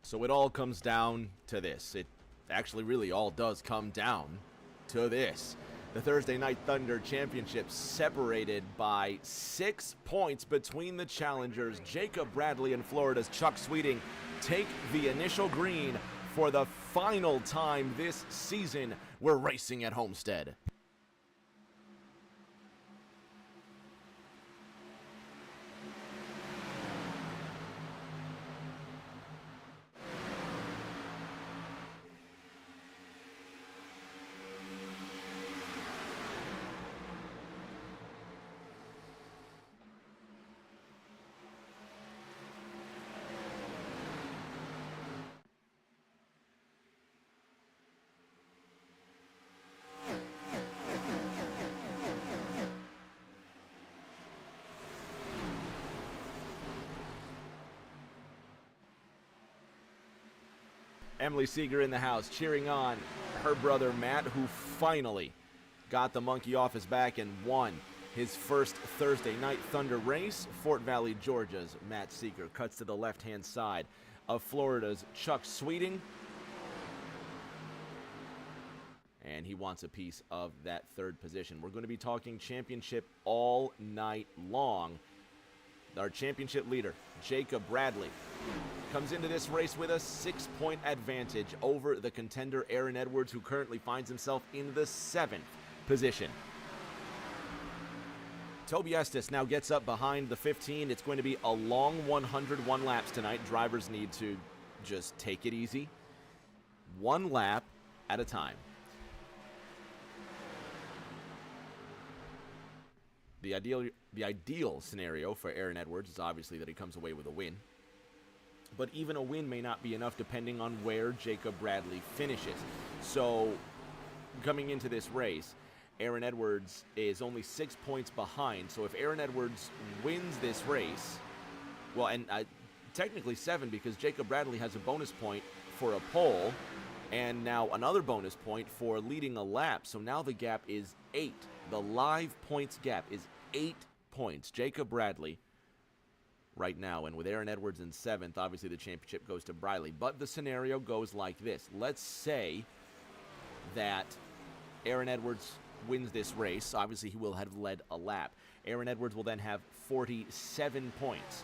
So it all comes down to this. It actually really all does come down to this. The Thursday Night Thunder Championship separated by 6 points between the challengers. Jacob Bradley and Florida's Chuck Sweeting take the initial green for the final time this season. We're racing at Homestead. Emily Seeger in the house cheering on her brother Matt, who finally got the monkey off his back and won his first Thursday Night Thunder race. Fort Valley, Georgia's Matt Seeger cuts to the left-hand side of Florida's Chuck Sweeting, and he wants a piece of that third position. We're going to be talking championship all night long. Our championship leader, Jacob Bradley, comes into this race with a 6-point advantage over the contender Aaron Edwards, who currently finds himself in the 7th position. Toby Estes now gets up behind the 15. It's going to be a long 101 laps tonight. Drivers need to just take it easy, one lap at a time. The ideal scenario for Aaron Edwards is obviously that he comes away with a win. But even a win may not be enough depending on where Jacob Bradley finishes. So, coming into this race, Aaron Edwards is only 6 points behind. So if Aaron Edwards wins this race, well, and technically 7, because Jacob Bradley has a bonus point for a pole, and now another bonus point for leading a lap. So now the gap is 8. The live points gap is 8 points. Jacob Bradley right now, and with Aaron Edwards in 7th, obviously the championship goes to Briley. But the scenario goes like this. Let's say that Aaron Edwards wins this race. Obviously he will have led a lap. Aaron Edwards will then have 47 points.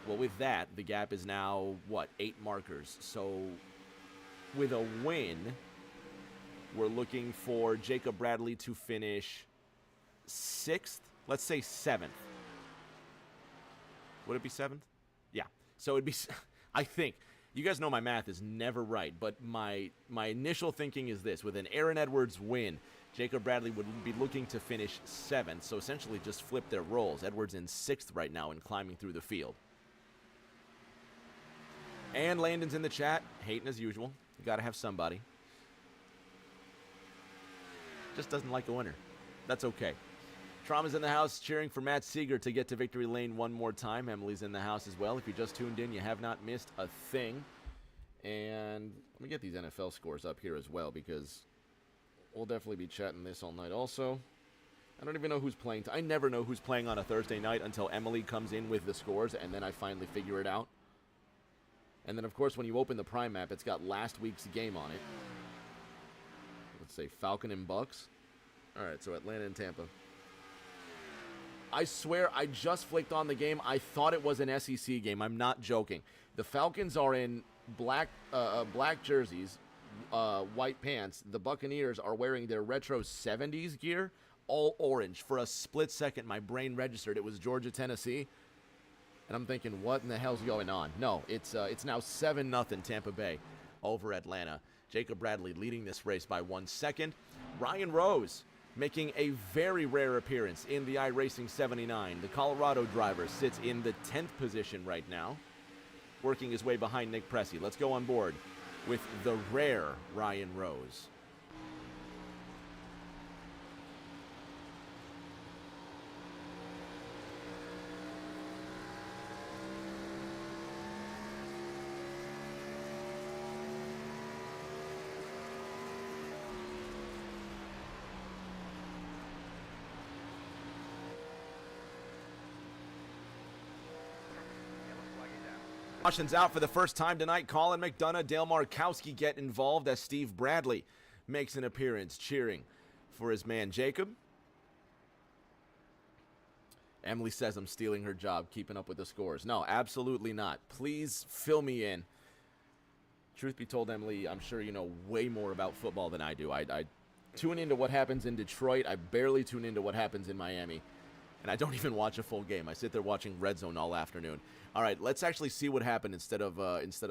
Well, with that, the gap is now, 8 markers. So with a win, we're looking for Jacob Bradley to finish 6th. Let's say 7th. Would it be 7th? Yeah. So it'd be, I think, you guys know my math is never right, but my initial thinking is this. With an Aaron Edwards win, Jacob Bradley would be looking to finish 7th, so essentially just flip their roles. Edwards in 6th right now and climbing through the field. And Landon's in the chat, hating as usual. You gotta have somebody. Just doesn't like a winner. That's okay. Trauma's in the house cheering for Matt Seeger to get to victory lane one more time. Emily's in the house as well. If you just tuned in, you have not missed a thing. And let me get these NFL scores up here as well, because we'll definitely be chatting this all night also. I don't even know who's playing. I never know who's playing on a Thursday night until Emily comes in with the scores, and then I finally figure it out. And then, of course, when you open the Prime map, it's got last week's game on it. Let's say Falcon and Bucks. All right, so Atlanta and Tampa. I swear, I just flicked on the game. I thought it was an SEC game. I'm not joking. The Falcons are in black jerseys, white pants. The Buccaneers are wearing their retro 70s gear, all orange. For a split second, my brain registered it was Georgia, Tennessee. And I'm thinking, what in the hell's going on? No, it's now 7-0 Tampa Bay over Atlanta. Jacob Bradley leading this race by 1 second. Ryan Rose making a very rare appearance in the iRacing 79. The Colorado driver sits in the 10th position right now, working his way behind Nick Pressey. Let's go on board with the rare Ryan Rose. Cautions out for the first time tonight. Colin McDonough, Dale Markowski get involved as Steve Bradley makes an appearance, cheering for his man Jacob. Emily says I'm stealing her job, keeping up with the scores. No, absolutely not. Please fill me in. Truth be told, Emily, I'm sure you know way more about football than I do. I tune into what happens in Detroit. I barely tune into what happens in Miami. And I don't even watch a full game. I sit there watching Red Zone all afternoon. All right, let's actually see what happened instead of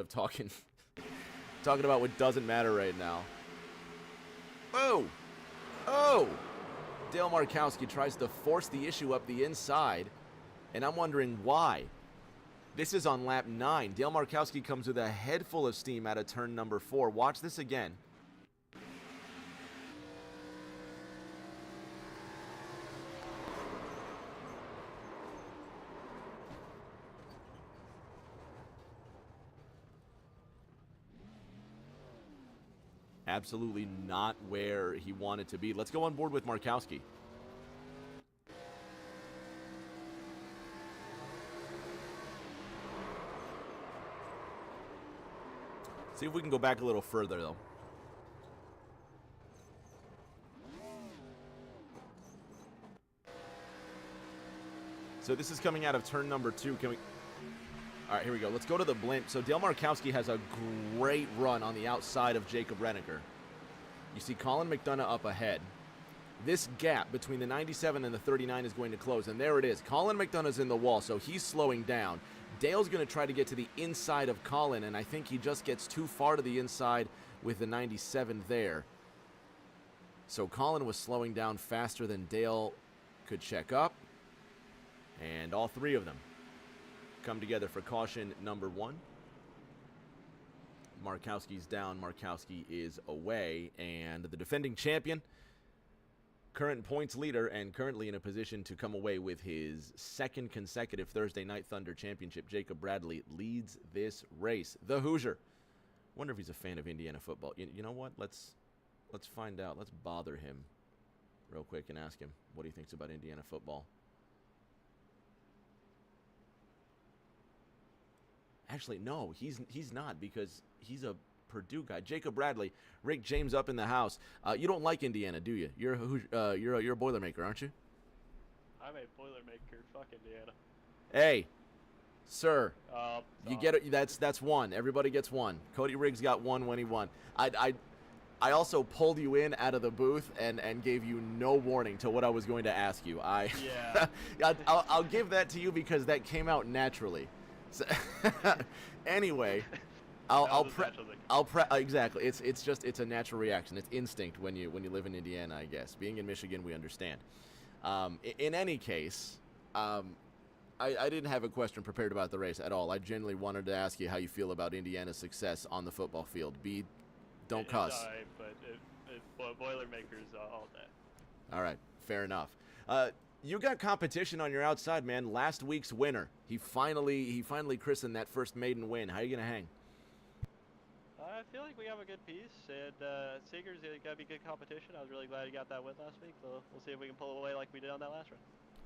talking about what doesn't matter right now. Oh! Dale Markowski tries to force the issue up the inside, and I'm wondering why. This is on lap 9. Dale Markowski comes with a head full of steam out of turn number 4. Watch this again. Absolutely not where he wanted to be. Let's go on board with Markowski. See if we can go back a little further, though. So this is coming out of turn number 2. Can we... All right, here we go. Let's go to the blimp. So Dale Markowski has a great run on the outside of Jacob Renneker. You see Colin McDonough up ahead. This gap between the 97 and the 39 is going to close, and there it is. Colin McDonough's in the wall, so he's slowing down. Dale's going to try to get to the inside of Colin, and I think he just gets too far to the inside with the 97 there. So Colin was slowing down faster than Dale could check up, and all three of them come together for caution number 1. Markowski's down, Markowski is away, and the defending champion, current points leader, and currently in a position to come away with his second consecutive Thursday Night Thunder Championship, Jacob Bradley, leads this race. The Hoosier. Wonder if he's a fan of Indiana football. You know what? Let's find out. Let's bother him real quick and ask him what he thinks about Indiana football. Actually, no, he's not, because he's a Purdue guy. Jacob Bradley, Rick James up in the house. You don't like Indiana, do you? You're a Boilermaker, aren't you? I'm a Boilermaker. Fuck Indiana. Hey, sir, you get it. That's one. Everybody gets one. Cody Riggs got one when he won. I also pulled you in out of the booth and gave you no warning to what I was going to ask you. Yeah. I'll give that to you because that came out naturally. So, anyway, exactly. It's a natural reaction. It's instinct when you live in Indiana, I guess. Being in Michigan, we understand. In any case, I didn't have a question prepared about the race at all. I genuinely wanted to ask you how you feel about Indiana's success on the football field. Don't cuss. It's all right, but Boilermakers all day. All right, fair enough. You got competition on your outside, man. Last week's winner. He finally christened that first maiden win. How are you gonna hang? I feel like we have a good piece, and Seeger's gonna be good competition. I was really glad he got that win last week. So we'll see if we can pull away like we did on that last run.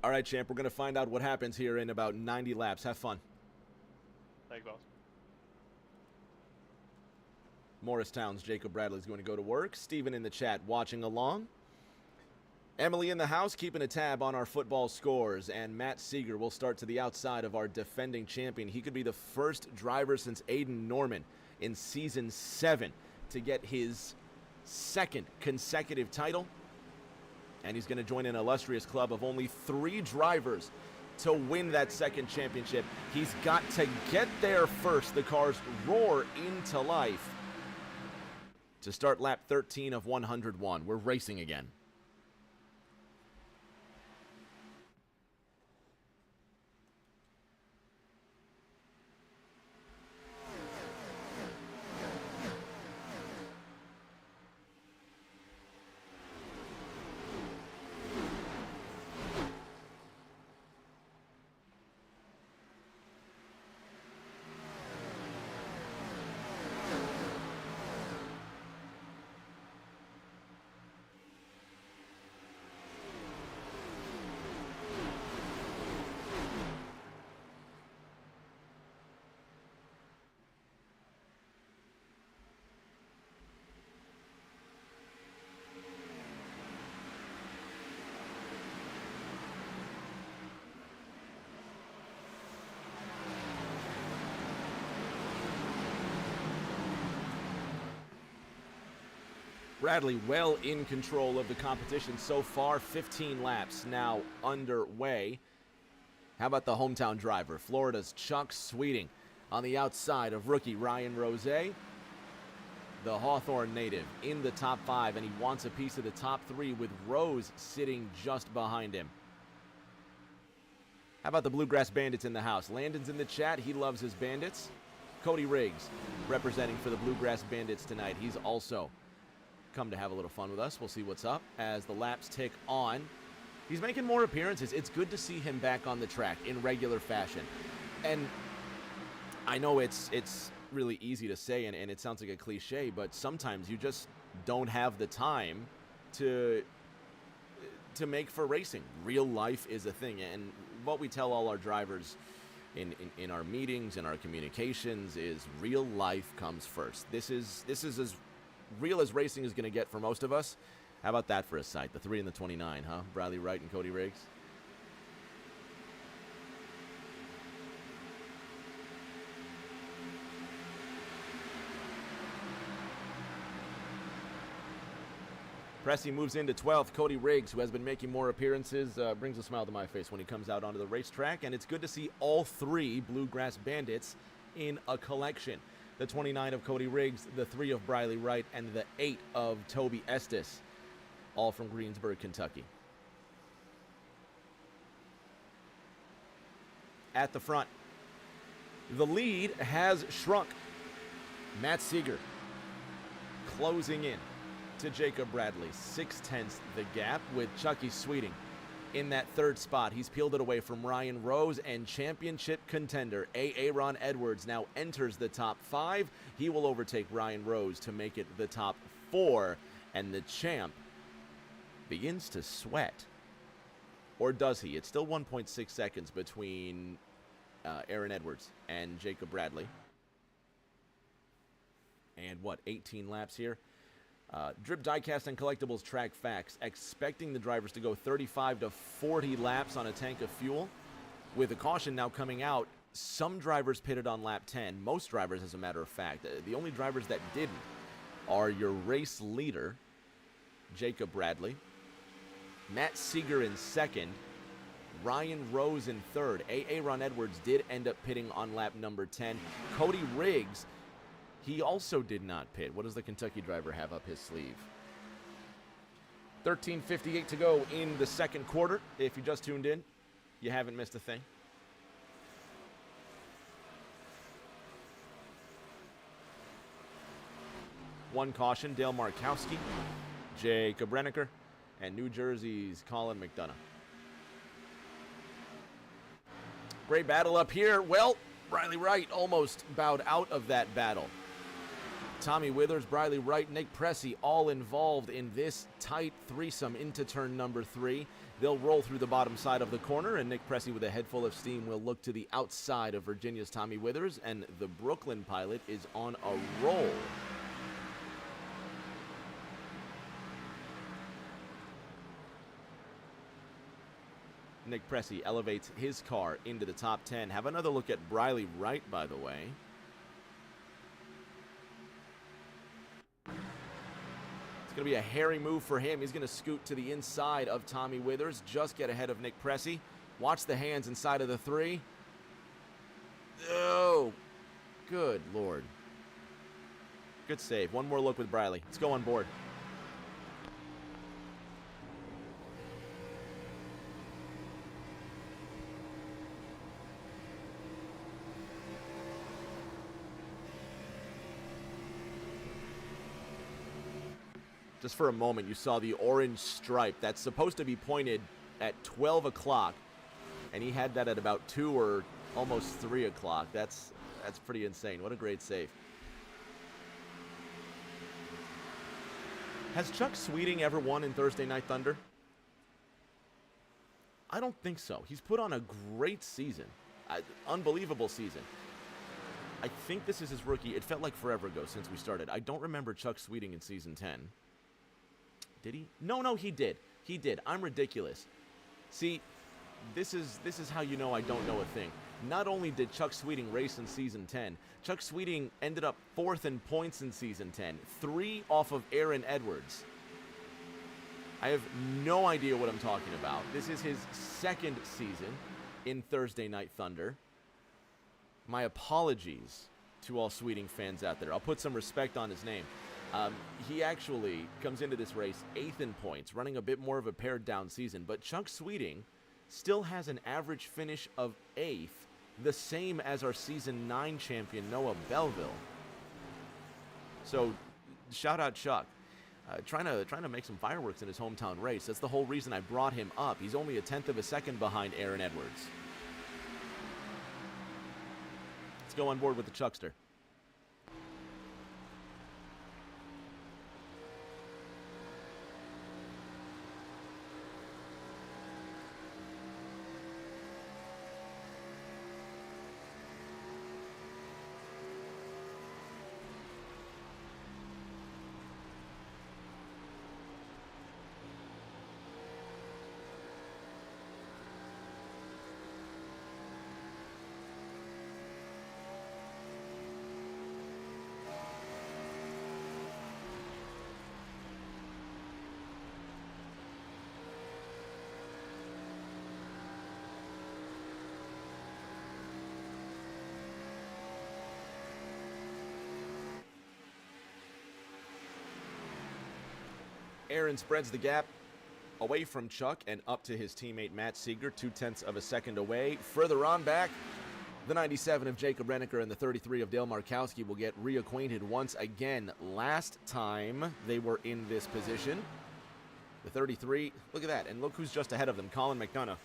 All right, champ. We're gonna find out what happens here in about 90 laps. Have fun. Thanks, boss. Morristown's Jacob Bradley's going to go to work. Steven in the chat watching along. Emily in the house keeping a tab on our football scores, and Matt Seeger will start to the outside of our defending champion. He could be the first driver since Aiden Norman in Season 7 to get his second consecutive title, and he's going to join an illustrious club of only 3 drivers to win that second championship. He's got to get there first. The cars roar into life to start lap 13 of 101. We're racing again. Bradley well in control of the competition so far. 15 laps now underway. How about the hometown driver, Florida's Chuck Sweeting, on the outside of rookie Ryan Rose, the Hawthorne native, in the top 5, and he wants a piece of the top 3 with Rose sitting just behind him. How about the Bluegrass Bandits in the house? Landon's in the chat. He loves his Bandits. Cody Riggs representing for the Bluegrass Bandits tonight. He's also come to have a little fun with us. We'll see what's up as the laps tick on. He's making more appearances. It's good to see him back on the track in regular fashion. And I know it's really easy to say, and it sounds like a cliche, but sometimes you just don't have the time to make for racing. Real life is a thing, and what we tell all our drivers in our meetings and our communications is real life comes first. This is as real as racing is going to get for most of us. How about that for a sight? The 3 and the 29, huh? Bradley Wright and Cody Riggs. Pressy moves into 12th. Cody Riggs, who has been making more appearances, brings a smile to my face when he comes out onto the racetrack. And it's good to see all 3 Bluegrass Bandits in a collection. The 29 of Cody Riggs, the 3 of Bradley Wright, and the 8 of Toby Estes, all from Greensburg, Kentucky. At the front, the lead has shrunk. Matt Seeger closing in to Jacob Bradley. 0.6 the gap, with Chucky Sweeting in that 3rd spot. He's peeled it away from Ryan Rose, and championship contender Aaron Edwards now enters the top 5. He will overtake Ryan Rose to make it the top 4, and the champ begins to sweat. Or does he? It's still 1.6 seconds between Aaron Edwards and Jacob Bradley. And what, 18 laps here? Drip Diecast and Collectibles track facts, expecting the drivers to go 35 to 40 laps on a tank of fuel. With a caution now coming out, some drivers pitted on lap 10. Most drivers, as a matter of fact. The only drivers that didn't are your race leader, Jacob Bradley, Matt Seeger in 2nd, Ryan Rose in 3rd. Aaron Edwards did end up pitting on lap number 10. Cody Riggs, he also did not pit. What does the Kentucky driver have up his sleeve? 13:58 to go in the 2nd quarter. If you just tuned in, you haven't missed a thing. One caution, Dale Markowski, Jacob Renneker, and New Jersey's Colin McDonough. Great battle up here. Well, Bradley Wright almost bowed out of that battle. Tommy Withers, Bradley Wright, Nick Pressy all involved in this tight threesome into turn number 3. They'll roll through the bottom side of the corner, and Nick Pressy, with a head full of steam, will look to the outside of Virginia's Tommy Withers, and the Brooklyn pilot is on a roll. Nick Pressy elevates his car into the top 10. Have another look at Bradley Wright, by the way. It's going to be a hairy move for him. He's going to scoot to the inside of Tommy Withers, just get ahead of Nick Pressy. Watch the hands inside of the 3. Oh, good Lord. Good save. One more look with Bradley. Let's go on board. Just for a moment, you saw the orange stripe that's supposed to be pointed at 12 o'clock, and he had that at about 2 or almost 3 o'clock. That's pretty insane. What a great save. Has Chuck Sweeting ever won in Thursday Night Thunder? I don't think so. He's put on a great season. Unbelievable season. I think this is his rookie. It felt like forever ago since we started. I don't remember Chuck Sweeting in season 10. Did he? No, he did. He did. I'm ridiculous. See, this is how you know I don't know a thing. not only did Chuck Sweeting race in Season 10, Chuck Sweeting ended up 4th in points in Season 10, 3 off of Aaron Edwards. I have no idea what I'm talking about. This is his 2nd season in Thursday Night Thunder. My apologies to all Sweeting fans out there. I'll put some respect on his name. He actually comes into this race 8th in points, running a bit more of a pared down season, but Chuck Sweeting still has an average finish of 8th, the same as our Season 9 champion, Noah Belleville. So, shout out Chuck. Trying to make some fireworks in his hometown race. That's the whole reason I brought him up. He's only a 1/10 of a second behind Aaron Edwards. Let's go on board with the Chuckster. Aaron spreads the gap away from Chuck and up to his teammate Matt Seeger, 0.2 of a second away. Further on back, the 97 of Jacob Renneker and the 33 of Dale Markowski will get reacquainted once again. Last time they were in this position, the 33, look at that, and look who's just ahead of them, Colin McDonough.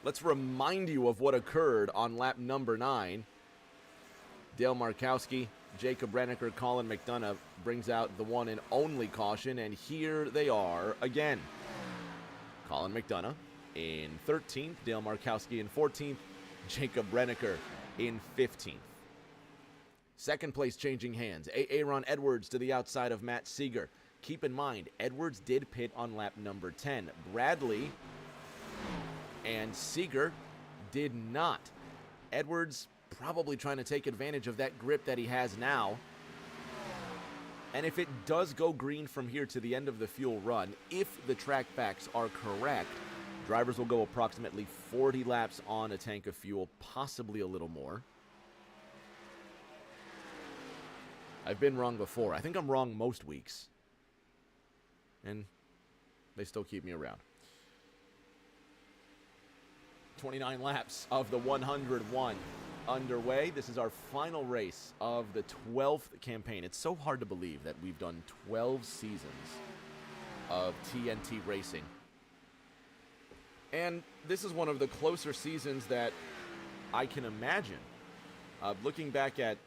Let's remind you of what occurred on lap number 9. Dale Markowski, Jacob Renneker, Colin McDonough brings out the one and only caution, and here they are again. Colin McDonough in 13th, Dale Markowski in 14th, Jacob Renneker in 15th. Second place changing hands. Aaron Edwards to the outside of Matt Seeger. Keep in mind, Edwards did pit on lap number 10. Bradley and Seeger did not. Edwards probably trying to take advantage of that grip that he has now. And if it does go green from here to the end of the fuel run, if the track facts are correct, drivers will go approximately 40 laps on a tank of fuel, possibly a little more. I've been wrong before. I think I'm wrong most weeks. And they still keep me around. 29 laps of the 101 underway. This is our final race of the 12th campaign. It's so hard to believe that we've done 12 seasons of TNT racing. And this is one of the closer seasons that I can imagine. Looking back at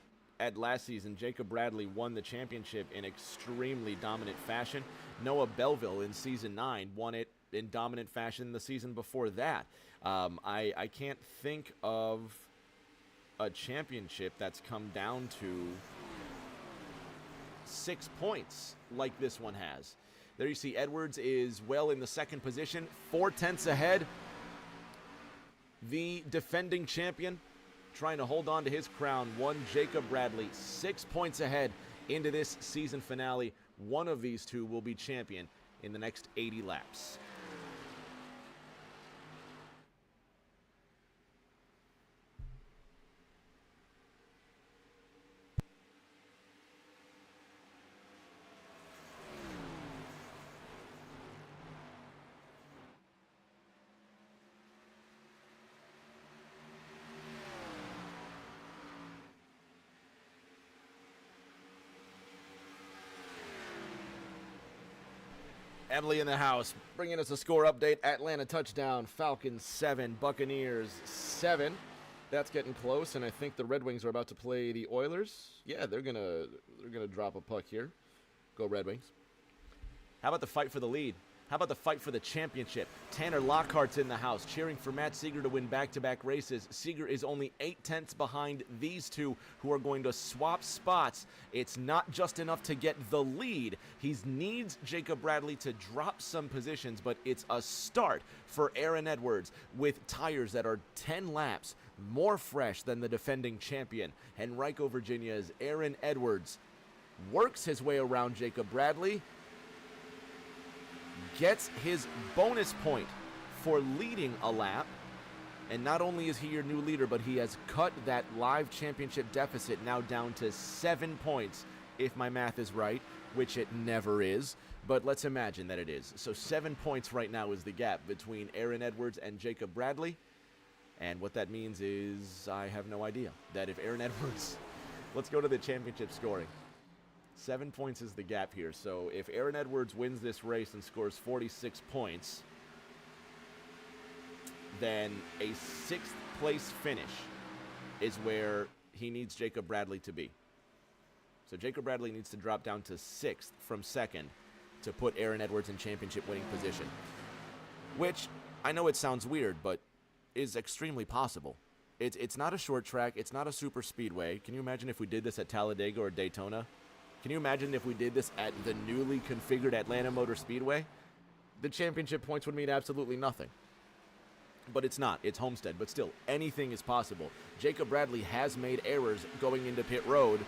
last season, Jacob Bradley won the championship in extremely dominant fashion. Noah Belleville in Season 9 won it in dominant fashion the season before that. I can't think of a championship that's come down to 6 points like this one has. There you see Edwards is well in the second position, 0.4 ahead. The defending champion trying to hold on to his crown, Jacob Bradley, 6 points ahead into this season finale. One of these two will be champion in the next 80 laps. Emily in the house, bringing us a score update. Atlanta touchdown, Falcons 7, Buccaneers 7. That's getting close, and I think the Red Wings are about to play the Oilers. Yeah, they're gonna drop a puck here. Go Red Wings. How about the fight for the lead? How about the fight for the championship? Tanner Lockhart's in the house, cheering for Matt Seeger to win back-to-back races. Seeger is only 8/10 behind these two, who are going to swap spots. It's not just enough to get the lead. He needs Jacob Bradley to drop some positions, but it's a start for Aaron Edwards with tires that are 10 laps more fresh than the defending champion. Henrico, Virginia's Aaron Edwards works his way around Jacob Bradley, gets his bonus point for leading a lap, and not only is he your new leader, but he has cut that live championship deficit now down to 7 points, if my math is right, which it never is, but let's imagine that it is. So 7 points right now is the gap between Aaron Edwards and Jacob Bradley, and what that means is I have no idea. That if Aaron Edwards, let's go to the championship scoring. 7 points is the gap here. So if Aaron Edwards wins this race and scores 46 points, then a 6th place finish is where he needs Jacob Bradley to be. So Jacob Bradley needs to drop down to 6th from 2nd to put Aaron Edwards in championship winning position. Which, I know it sounds weird, but is extremely possible. It's not a short track. It's not a super speedway. Can you imagine if we did this at Talladega or Daytona? Can you imagine if we did this at the newly configured Atlanta Motor Speedway? The championship points would mean absolutely nothing. But it's not. It's Homestead. But still, anything is possible. Jacob Bradley has made errors going into pit road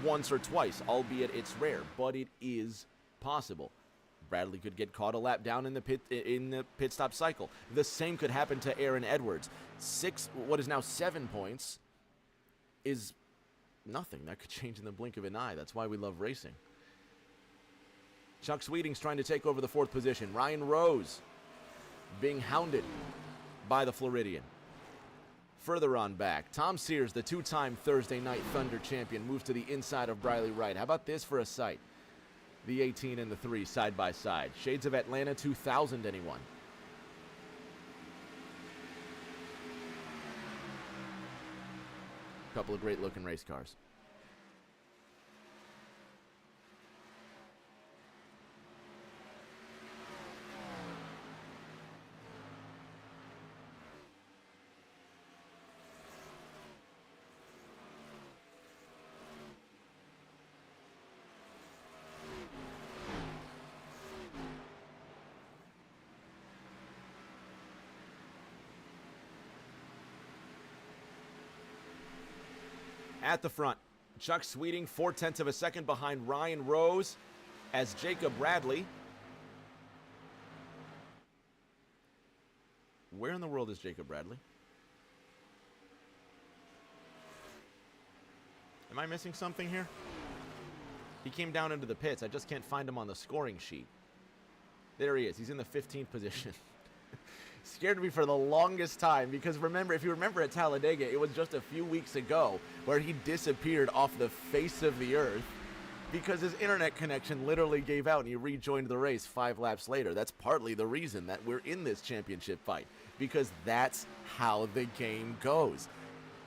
once or twice, albeit it's rare, but it is possible. Bradley could get caught a lap down in the pit stop cycle. The same could happen to Aaron Edwards. 7 points is nothing. That could change in the blink of an eye. That's why we love racing. Chuck Sweeting's trying to take over the 4th position. Ryan Rose being hounded by the Floridian. Further on back, Tom Sears, the 2-time Thursday Night Thunder champion, moves to the inside of Briley Wright. How about this for a sight? The 18 and the 3 side by side. Shades of Atlanta 2000, anyone? Couple of great looking race cars. At the front, Chuck Sweeting, 0.4 of a second behind Ryan Rose as Jacob Bradley. Where in the world is Jacob Bradley? Am I missing something here? He came down into the pits. I just can't find him on the scoring sheet. There he is. He's in the 15th position. Scared me for the longest time because remember, if you remember at Talladega, it was just a few weeks ago where he disappeared off the face of the earth because his internet connection literally gave out and he rejoined the race 5 laps later. That's partly the reason that we're in this championship fight, because that's how the game goes.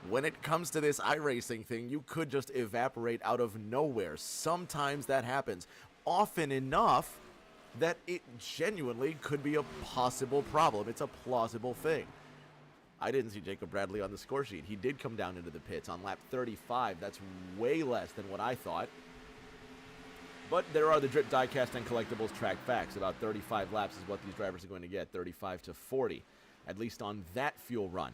When it comes to this iRacing thing, you could just evaporate out of nowhere. Sometimes that happens. Often enough that it genuinely could be a possible problem. It's a plausible thing. I didn't see Jacob Bradley on the score sheet. He did come down into the pits on lap 35. That's way less than what I thought. But there are the Drip Diecast and Collectibles track facts. About 35 laps is what these drivers are going to get, 35 to 40, at least on that fuel run.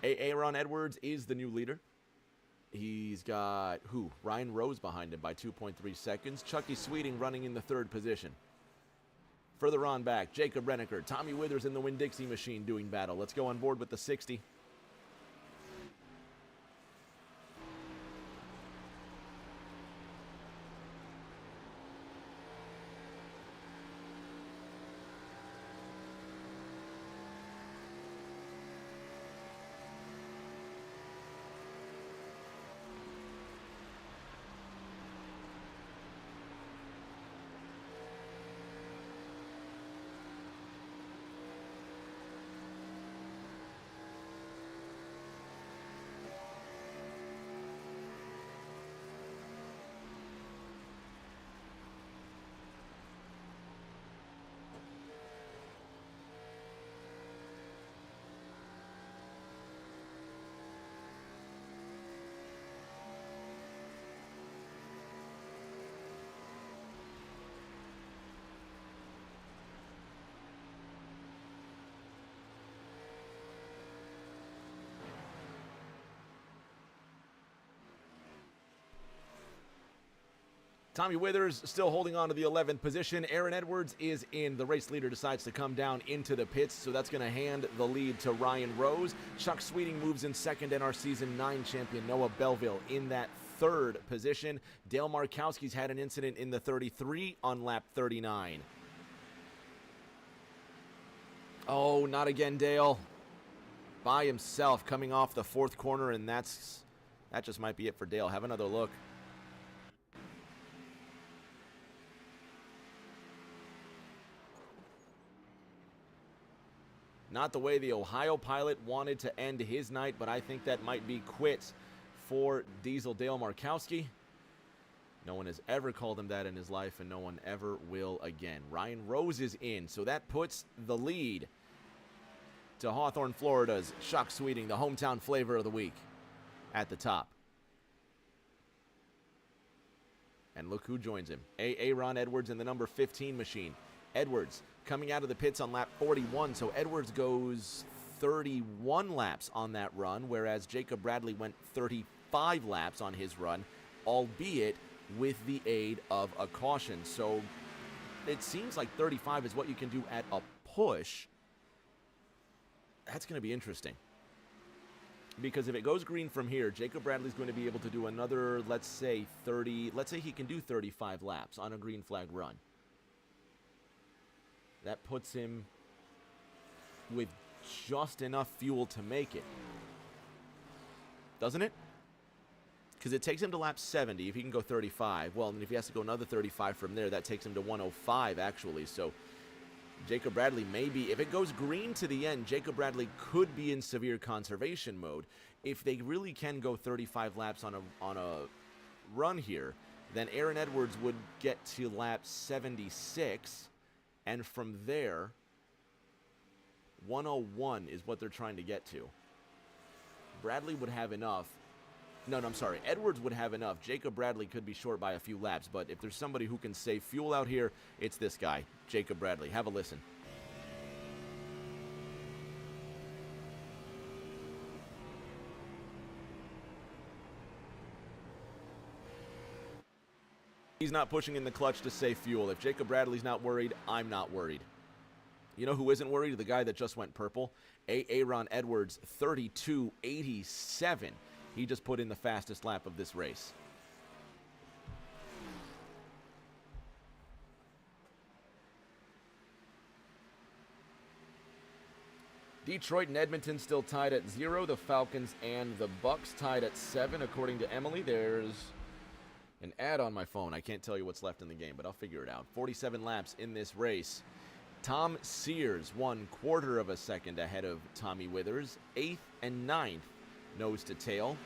Aaron Edwards is the new leader. He's got, Ryan Rose behind him by 2.3 seconds. Chucky Sweeting running in the 3rd position. Further on back, Jacob Renneker, Tommy Withers in the Winn-Dixie machine doing battle. Let's go on board with the 60. Tommy Withers still holding on to the 11th position. Aaron Edwards is in. The race leader decides to come down into the pits, so that's going to hand the lead to Ryan Rose. Chuck Sweeting moves in second, and our Season 9 champion Noah Belleville in that third position. Dale Markowski's had an incident in the 33 on lap 39. Oh, not again, Dale. By himself coming off the fourth corner, and that just might be it for Dale. Have another look. Not the way the Ohio pilot wanted to end his night, but I think that might be quits for Diesel Dale Markowski. No one has ever called him that in his life, and no one ever will again. Ryan Rose is in, so that puts the lead to Hawthorne, Florida's Chuck Sweeting, the hometown flavor of the week, at the top. And look who joins him. Aaron Edwards in the number 15 machine. Edwards coming out of the pits on lap 41, so Edwards goes 31 laps on that run, whereas Jacob Bradley went 35 laps on his run, albeit with the aid of a caution. So it seems like 35 is what you can do at a push. That's going to be interesting. Because if it goes green from here, Jacob Bradley's going to be able to do another, let's say he can do 35 laps on a green flag run. That puts him with just enough fuel to make it. Doesn't it? Because it takes him to lap 70 if he can go 35. Well, and if he has to go another 35 from there, that takes him to 105, actually. So Jacob Bradley may be, if it goes green to the end, Jacob Bradley could be in severe conservation mode. If they really can go 35 laps on a run here, then Aaron Edwards would get to lap 76. And from there, 101 is what they're trying to get to. Bradley would have enough. No, I'm sorry. Edwards would have enough. Jacob Bradley could be short by a few laps, but if there's somebody who can save fuel out here, it's this guy, Jacob Bradley. Have a listen. He's not pushing in the clutch to save fuel. If Jacob Bradley's not worried, I'm not worried. You know who isn't worried? The guy that just went purple. Aaron Edwards, 32.87. He just put in the fastest lap of this race. Detroit and Edmonton still tied at 0. The Falcons and the Bucks tied at 7, according to Emily. There's an ad on my phone. I can't tell you what's left in the game, but I'll figure it out. 47 laps in this race. Tom Sears, 1/4 of a second ahead of Tommy Withers. 8th and 9th, nose to tail.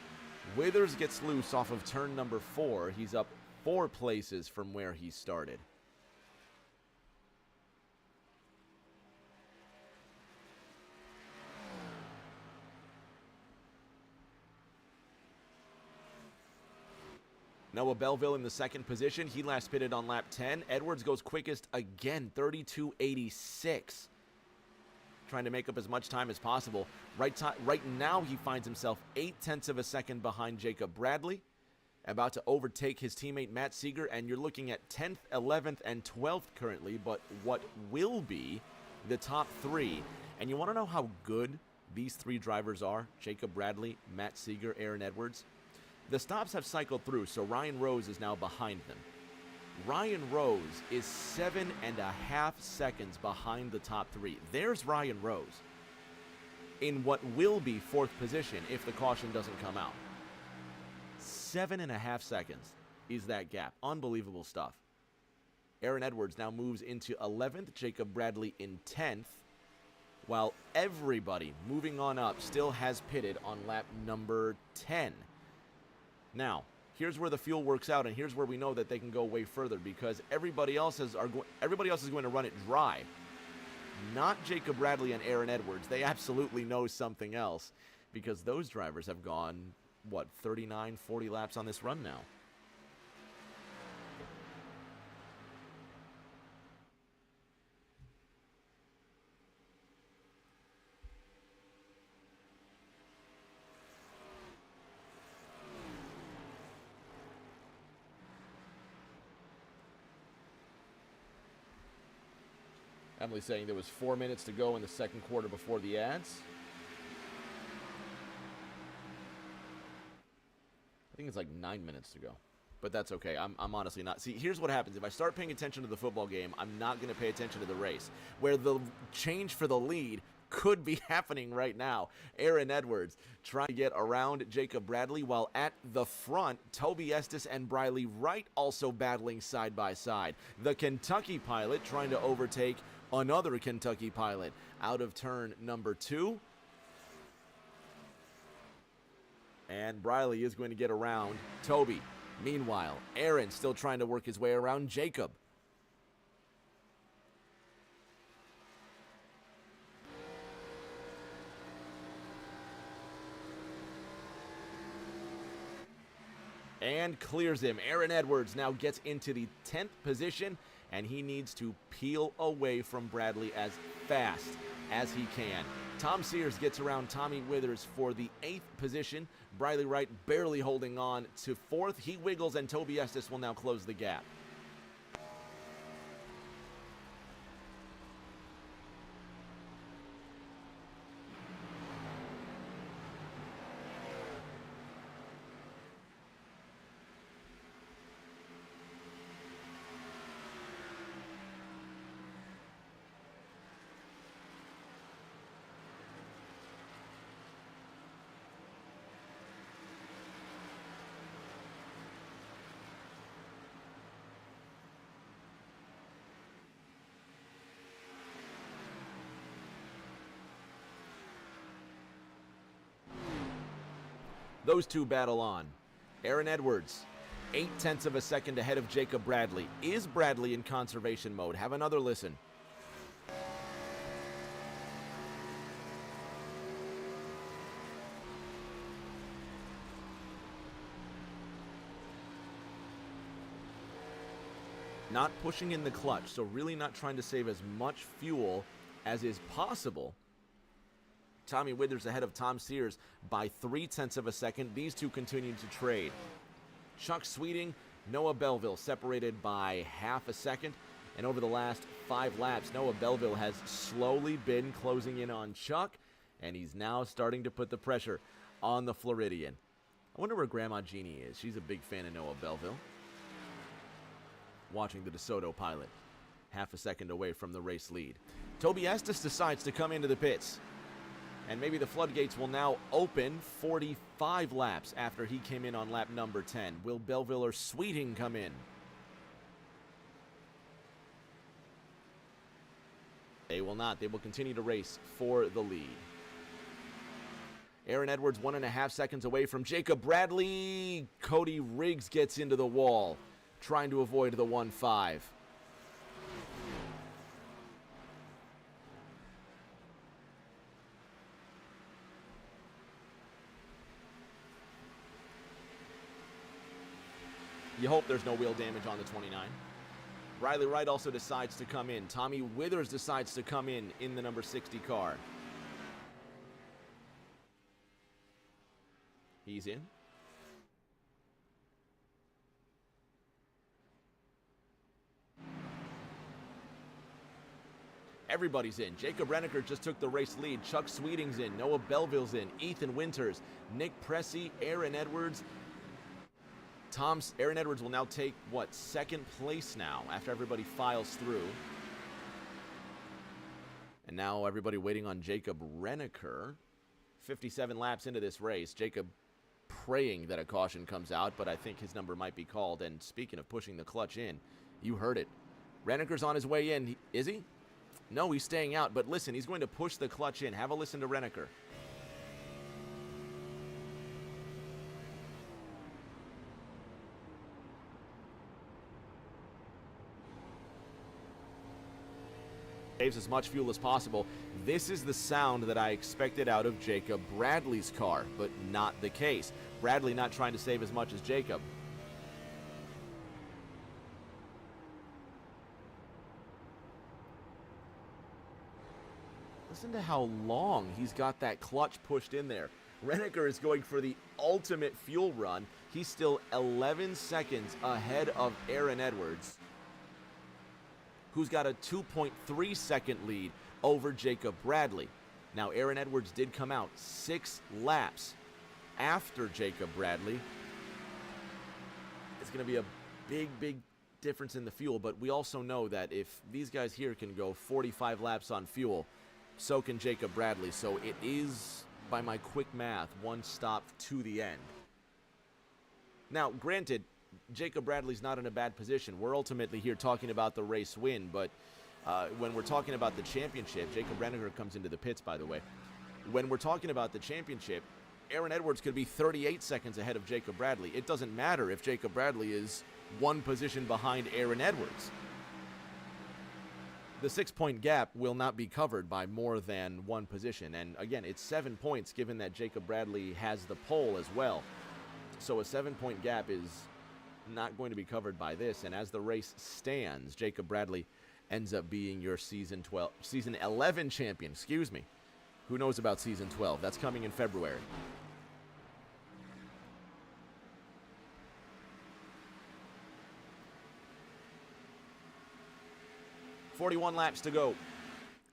Withers gets loose off of turn number 4. He's up 4 places from where he started. Noah Belleville in the second position. He last pitted on lap 10. Edwards goes quickest again, 32.86. Trying to make up as much time as possible. Right now he finds himself 0.8 of a second behind Jacob Bradley. About to overtake his teammate Matt Seeger, and you're looking at 10th, 11th, and 12th currently, but what will be the top 3. And you want to know how good these 3 drivers are? Jacob Bradley, Matt Seeger, Aaron Edwards. The stops have cycled through, so Ryan Rose is now behind them. Ryan Rose is 7.5 seconds behind the top 3. There's Ryan Rose in what will be 4th position if the caution doesn't come out. 7.5 seconds is that gap. Unbelievable stuff. Aaron Edwards now moves into 11th, Jacob Bradley in 10th, while everybody moving on up still has pitted on lap number 10. Now, here's where the fuel works out, and here's where we know that they can go way further, because everybody else is going to run it dry. Not Jacob Bradley and Aaron Edwards. They absolutely know something else, because those drivers have gone, 39, 40 laps on this run now. Emily's saying there was 4 minutes to go in the second quarter before the ads. I think it's like 9 minutes to go. But that's okay. I'm honestly not. See, here's what happens. If I start paying attention to the football game, I'm not going to pay attention to the race, where the change for the lead could be happening right now. Aaron Edwards trying to get around Jacob Bradley, while at the front, Toby Estes and Briley Wright also battling side by side. The Kentucky pilot trying to overtake another Kentucky pilot out of turn number 2. And Briley is going to get around Toby. Meanwhile, Aaron still trying to work his way around Jacob. And clears him. Aaron Edwards now gets into the 10th position, and he needs to peel away from Bradley as fast as he can. Tom Sears gets around Tommy Withers for the 8th position. Briley Wright barely holding on to 4th. He wiggles, and Toby Estes will now close the gap. Those two battle on. Aaron Edwards, 0.8 of a second ahead of Jacob Bradley. Is Bradley in conservation mode? Have another listen. Not pushing in the clutch, so really not trying to save as much fuel as is possible. Tommy Withers ahead of Tom Sears by 0.3 of a second. These two continue to trade. Chuck Sweeting, Noah Belleville separated by 0.5 second. And over the last 5 laps, Noah Belleville has slowly been closing in on Chuck, and he's now starting to put the pressure on the Floridian. I wonder where Grandma Jeannie is. She's a big fan of Noah Belleville. Watching the DeSoto pilot, 0.5 second away from the race lead. Toby Estes decides to come into the pits. And maybe the floodgates will now open 45 laps after he came in on lap number 10. Will Belleville or Sweeting come in? They will not. They will continue to race for the lead. Aaron Edwards 1.5 seconds away from Jacob Bradley. Cody Riggs gets into the wall, trying to avoid the 1.5. You hope there's no wheel damage on the 29. Riley Wright also decides to come in. Tommy Withers decides to come in the number 60 car. He's in. Everybody's in. Jacob Renneker just took the race lead. Chuck Sweeting's in. Noah Belleville's in. Ethan Winters, Nick Pressey, Aaron Edwards. Aaron Edwards will now take, second place now after everybody files through. And now everybody waiting on Jacob Renneker. 57 laps into this race. Jacob praying that a caution comes out, but I think his number might be called. And speaking of pushing the clutch in, you heard it. Renneker's on his way in. Is he? No, he's staying out. But listen, he's going to push the clutch in. Have a listen to Renneker. Saves as much fuel as possible. This is the sound that I expected out of Jacob Bradley's car, but not the case. Bradley not trying to save as much as Jacob. Listen to how long he's got that clutch pushed in there. Renneker is going for the ultimate fuel run. He's still 11 seconds ahead of Aaron Edwards. who's got a 2.3 second lead over Jacob Bradley. Now, Aaron Edwards did come out 6 laps after Jacob Bradley. It's going to be a big difference in the fuel, but we also know that if these guys here can go 45 laps on fuel, so can Jacob Bradley. So it is, by my quick math, 1 stop to the end. Now, granted, Jacob Bradley's not in a bad position. We're ultimately here talking about the race win, but when we're talking about the championship, Jacob Brenniger comes into the pits, by the way. When we're talking about the championship, Aaron Edwards could be 38 seconds ahead of Jacob Bradley. It doesn't matter if Jacob Bradley is 1 position behind Aaron Edwards. The 6-point gap will not be covered by more than 1 position. And again, it's 7 points given that Jacob Bradley has the pole as well. So a 7-point gap is not going to be covered by this. And as the race stands, Jacob Bradley ends up being your season 11 champion, excuse me. Who knows about season 12? That's coming in February. "41 laps to go.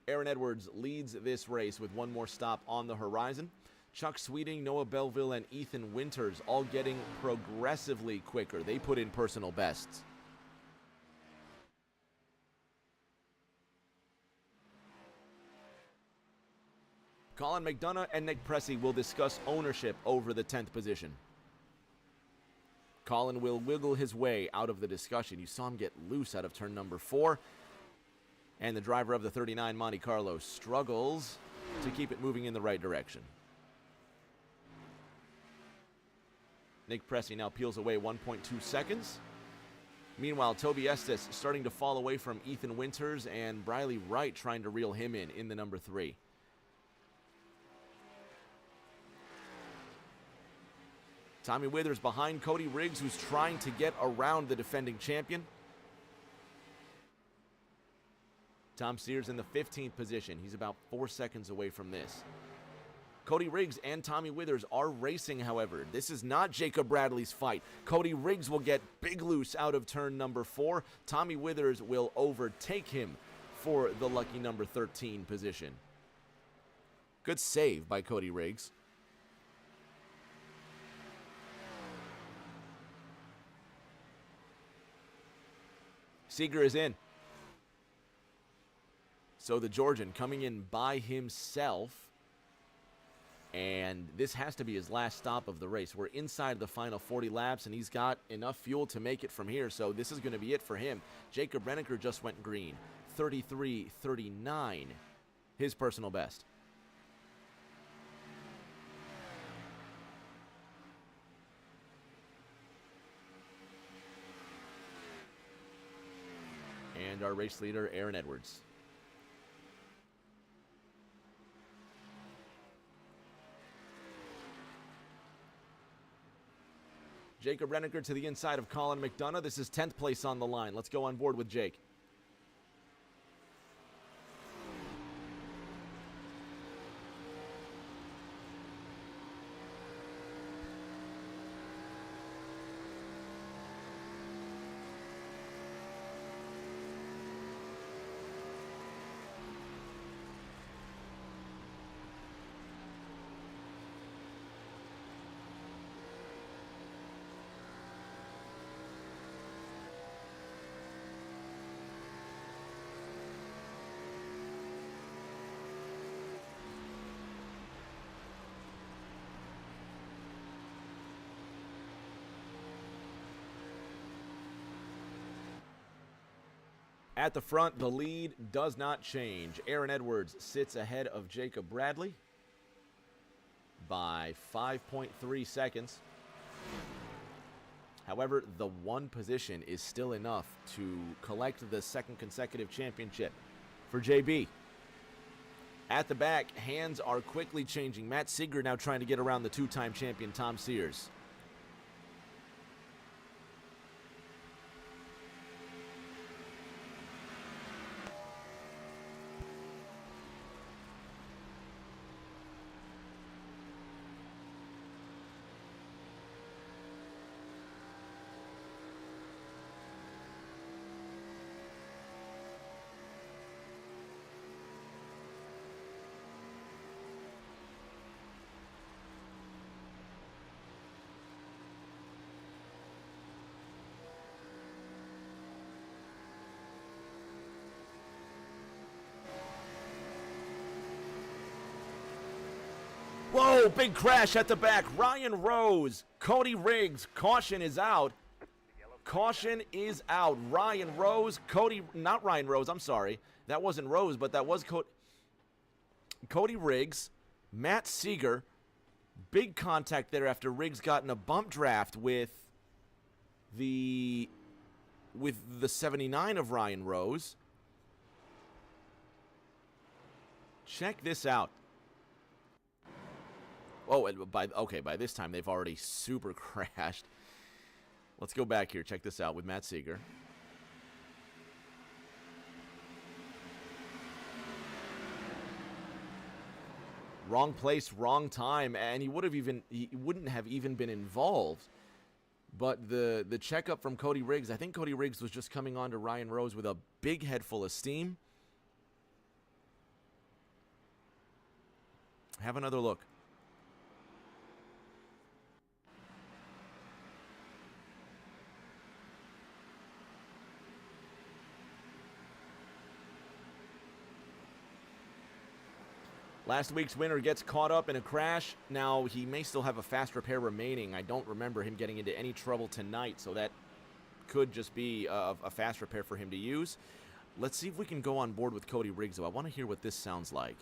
Aaron Edwards leads this race with 1 more stop on the horizon. Chuck Sweeting, Noah Belleville, and Ethan Winters all getting progressively quicker. They put in personal bests. Colin McDonough and Nick Pressey will discuss ownership over the 10th position. Colin will wiggle his way out of the discussion. You saw him get loose out of turn number 4. And the driver of the 39 Monte Carlo struggles to keep it moving in the right direction. Nick Pressey now peels away 1.2 seconds. Meanwhile, Toby Estes starting to fall away from Ethan Winters, and Briley Wright trying to reel him in the number 3. Tommy Withers behind Cody Riggs, who's trying to get around the defending champion. Tom Sears in the 15th position. He's about 4 seconds away from this. Cody Riggs and Tommy Withers are racing, however. This is not Jacob Bradley's fight. Cody Riggs will get big loose out of turn number 4. Tommy Withers will overtake him for the lucky number 13 position. Good save by Cody Riggs. Seeger is in. So the Georgian coming in by himself. And this has to be his last stop of the race. We're inside the final 40 laps, and he's got enough fuel to make it from here. So this is going to be it for him. Jacob Brenniger just went green. 33.39, his personal best. And our race leader, Aaron Edwards. Jacob Brenniger to the inside of Colin McDonough. This is 10th place on the line. Let's go on board with Jake. At the front, the lead does not change. Aaron Edwards sits ahead of Jacob Bradley by 5.3 seconds. However, the 1 position is still enough to collect the 2nd consecutive championship for JB. At the back, hands are quickly changing. Matt Seeger now trying to get around the 2-time champion Tom Sears. Oh, big crash at the back. Ryan Rose, Cody Riggs. Caution is out. Caution is out. Ryan Rose, not Ryan Rose, I'm sorry. That wasn't Rose, but that was Cody Riggs, Matt Seeger. Big contact there after Riggs got in a bump draft with the 79 of Ryan Rose. Check this out. Oh, and by this time they've already super crashed. Let's go back here. Check this out with Matt Seeger. Wrong place, wrong time, and he wouldn't have even been involved. But the checkup from Cody Riggs, I think Cody Riggs was just coming on to Ryan Rose with a big head full of steam. Have another look. Last week's winner gets caught up in a crash. Now, he may still have a fast repair remaining. I don't remember him getting into any trouble tonight, so that could just be a fast repair for him to use. Let's see if we can go on board with Cody Riggs, though. I want to hear what this sounds like.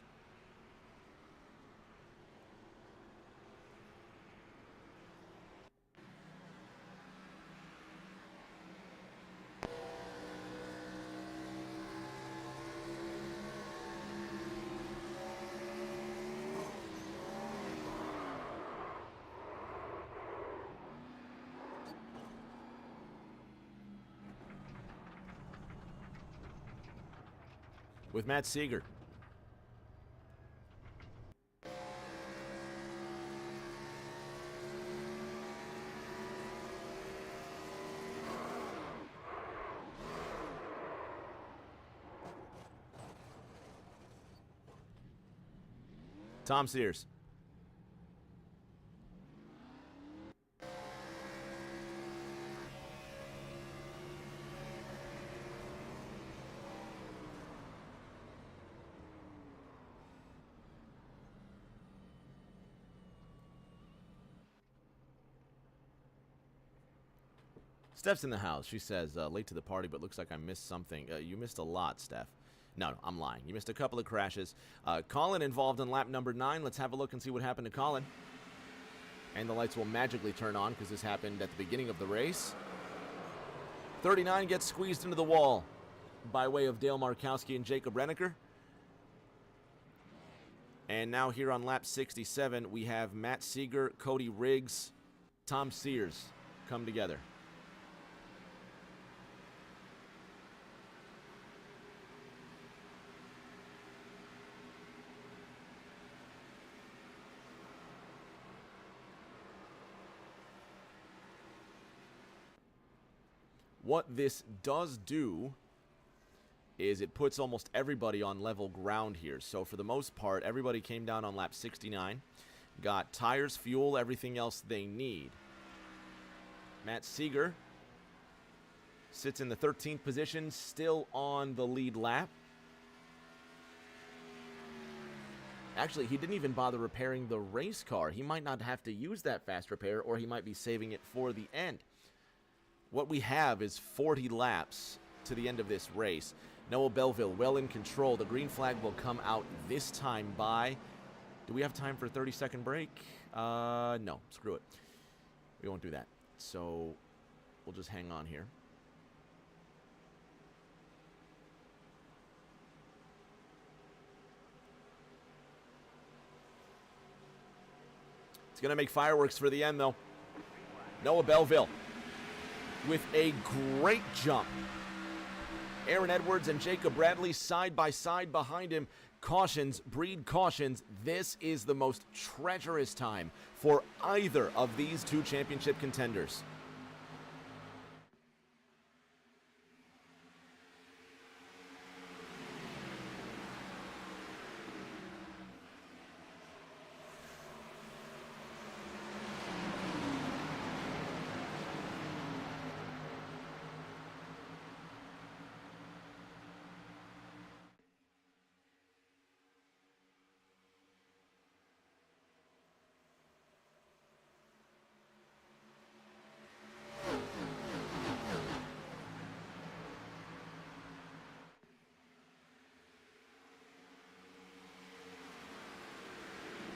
With Matt Seeger. Tom Sears. Steph's in the house. She says, late to the party, but looks like I missed something. You missed a lot, Steph. No, I'm lying. You missed a couple of crashes. Colin involved in lap number 9. Let's have a look and see what happened to Colin. And the lights will magically turn on because this happened at the beginning of the race. 39 gets squeezed into the wall by way of Dale Markowski and Jacob Renneker. And now here on lap 67, we have Matt Seeger, Cody Riggs, Tom Sears come together. What this does do is it puts almost everybody on level ground here. So for the most part, everybody came down on lap 69, got tires, fuel, everything else they need. Matt Seeger sits in the 13th position, still on the lead lap. Actually, he didn't even bother repairing the race car. He might not have to use that fast repair, or he might be saving it for the end. What we have is 40 laps to the end of this race. Noah Belleville well in control. The green flag will come out this time by... Do we have time for a 30-second break? No, screw it. We won't do that. So we'll just hang on here. It's going to make fireworks for the end, though. Noah Belleville with a great jump. Aaron Edwards and Jacob Bradley side by side behind him. Cautions, breed cautions. This is the most treacherous time for either of these two championship contenders.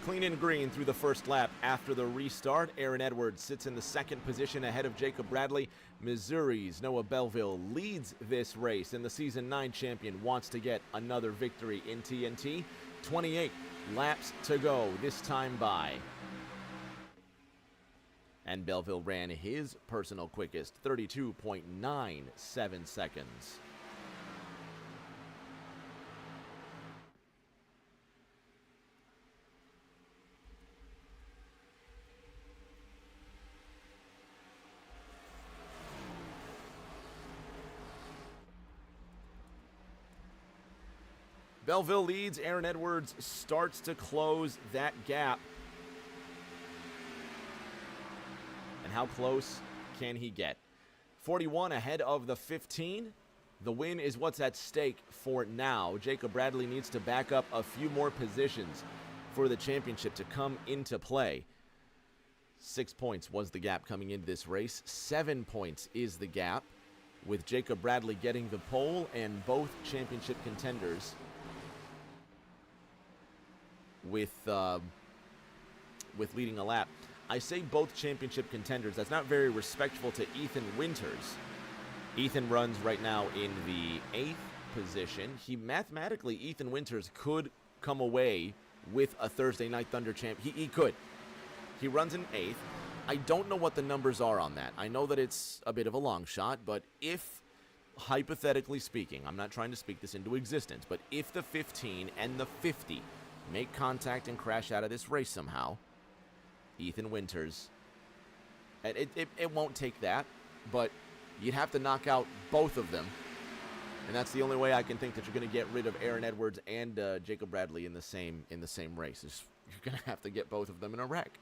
Clean and green through the first lap after the restart. Aaron Edwards sits in the second position ahead of Jacob Bradley. Missouri's Noah Belleville leads this race, and the Season 9 champion wants to get another victory in TNT. 28 laps to go, this time by. And Belleville ran his personal quickest, 32.97 seconds. Belleville leads. Aaron Edwards starts to close that gap. And how close can he get? 41 ahead of the 15. The win is what's at stake for now. Jacob Bradley needs to back up a few more positions for the championship to come into play. 6 points was the gap coming into this race. 7 points is the gap, with Jacob Bradley getting the pole and both championship contenders with leading a lap. I say both championship contenders. That's not very respectful to Ethan Winters. Ethan runs right now in the 8th position. Mathematically, Ethan Winters could come away with a Thursday Night Thunder champ. He could. He runs in 8th. I don't know what the numbers are on that. I know that it's a bit of a long shot, but if, hypothetically speaking, I'm not trying to speak this into existence, but if the 15 and the 50 make contact and crash out of this race somehow, Ethan Winters, and it won't take that, but you'd have to knock out both of them, and that's the only way I can think that you're going to get rid of Aaron Edwards and Jacob Bradley in the same race. You're going to have to get both of them in a wreck.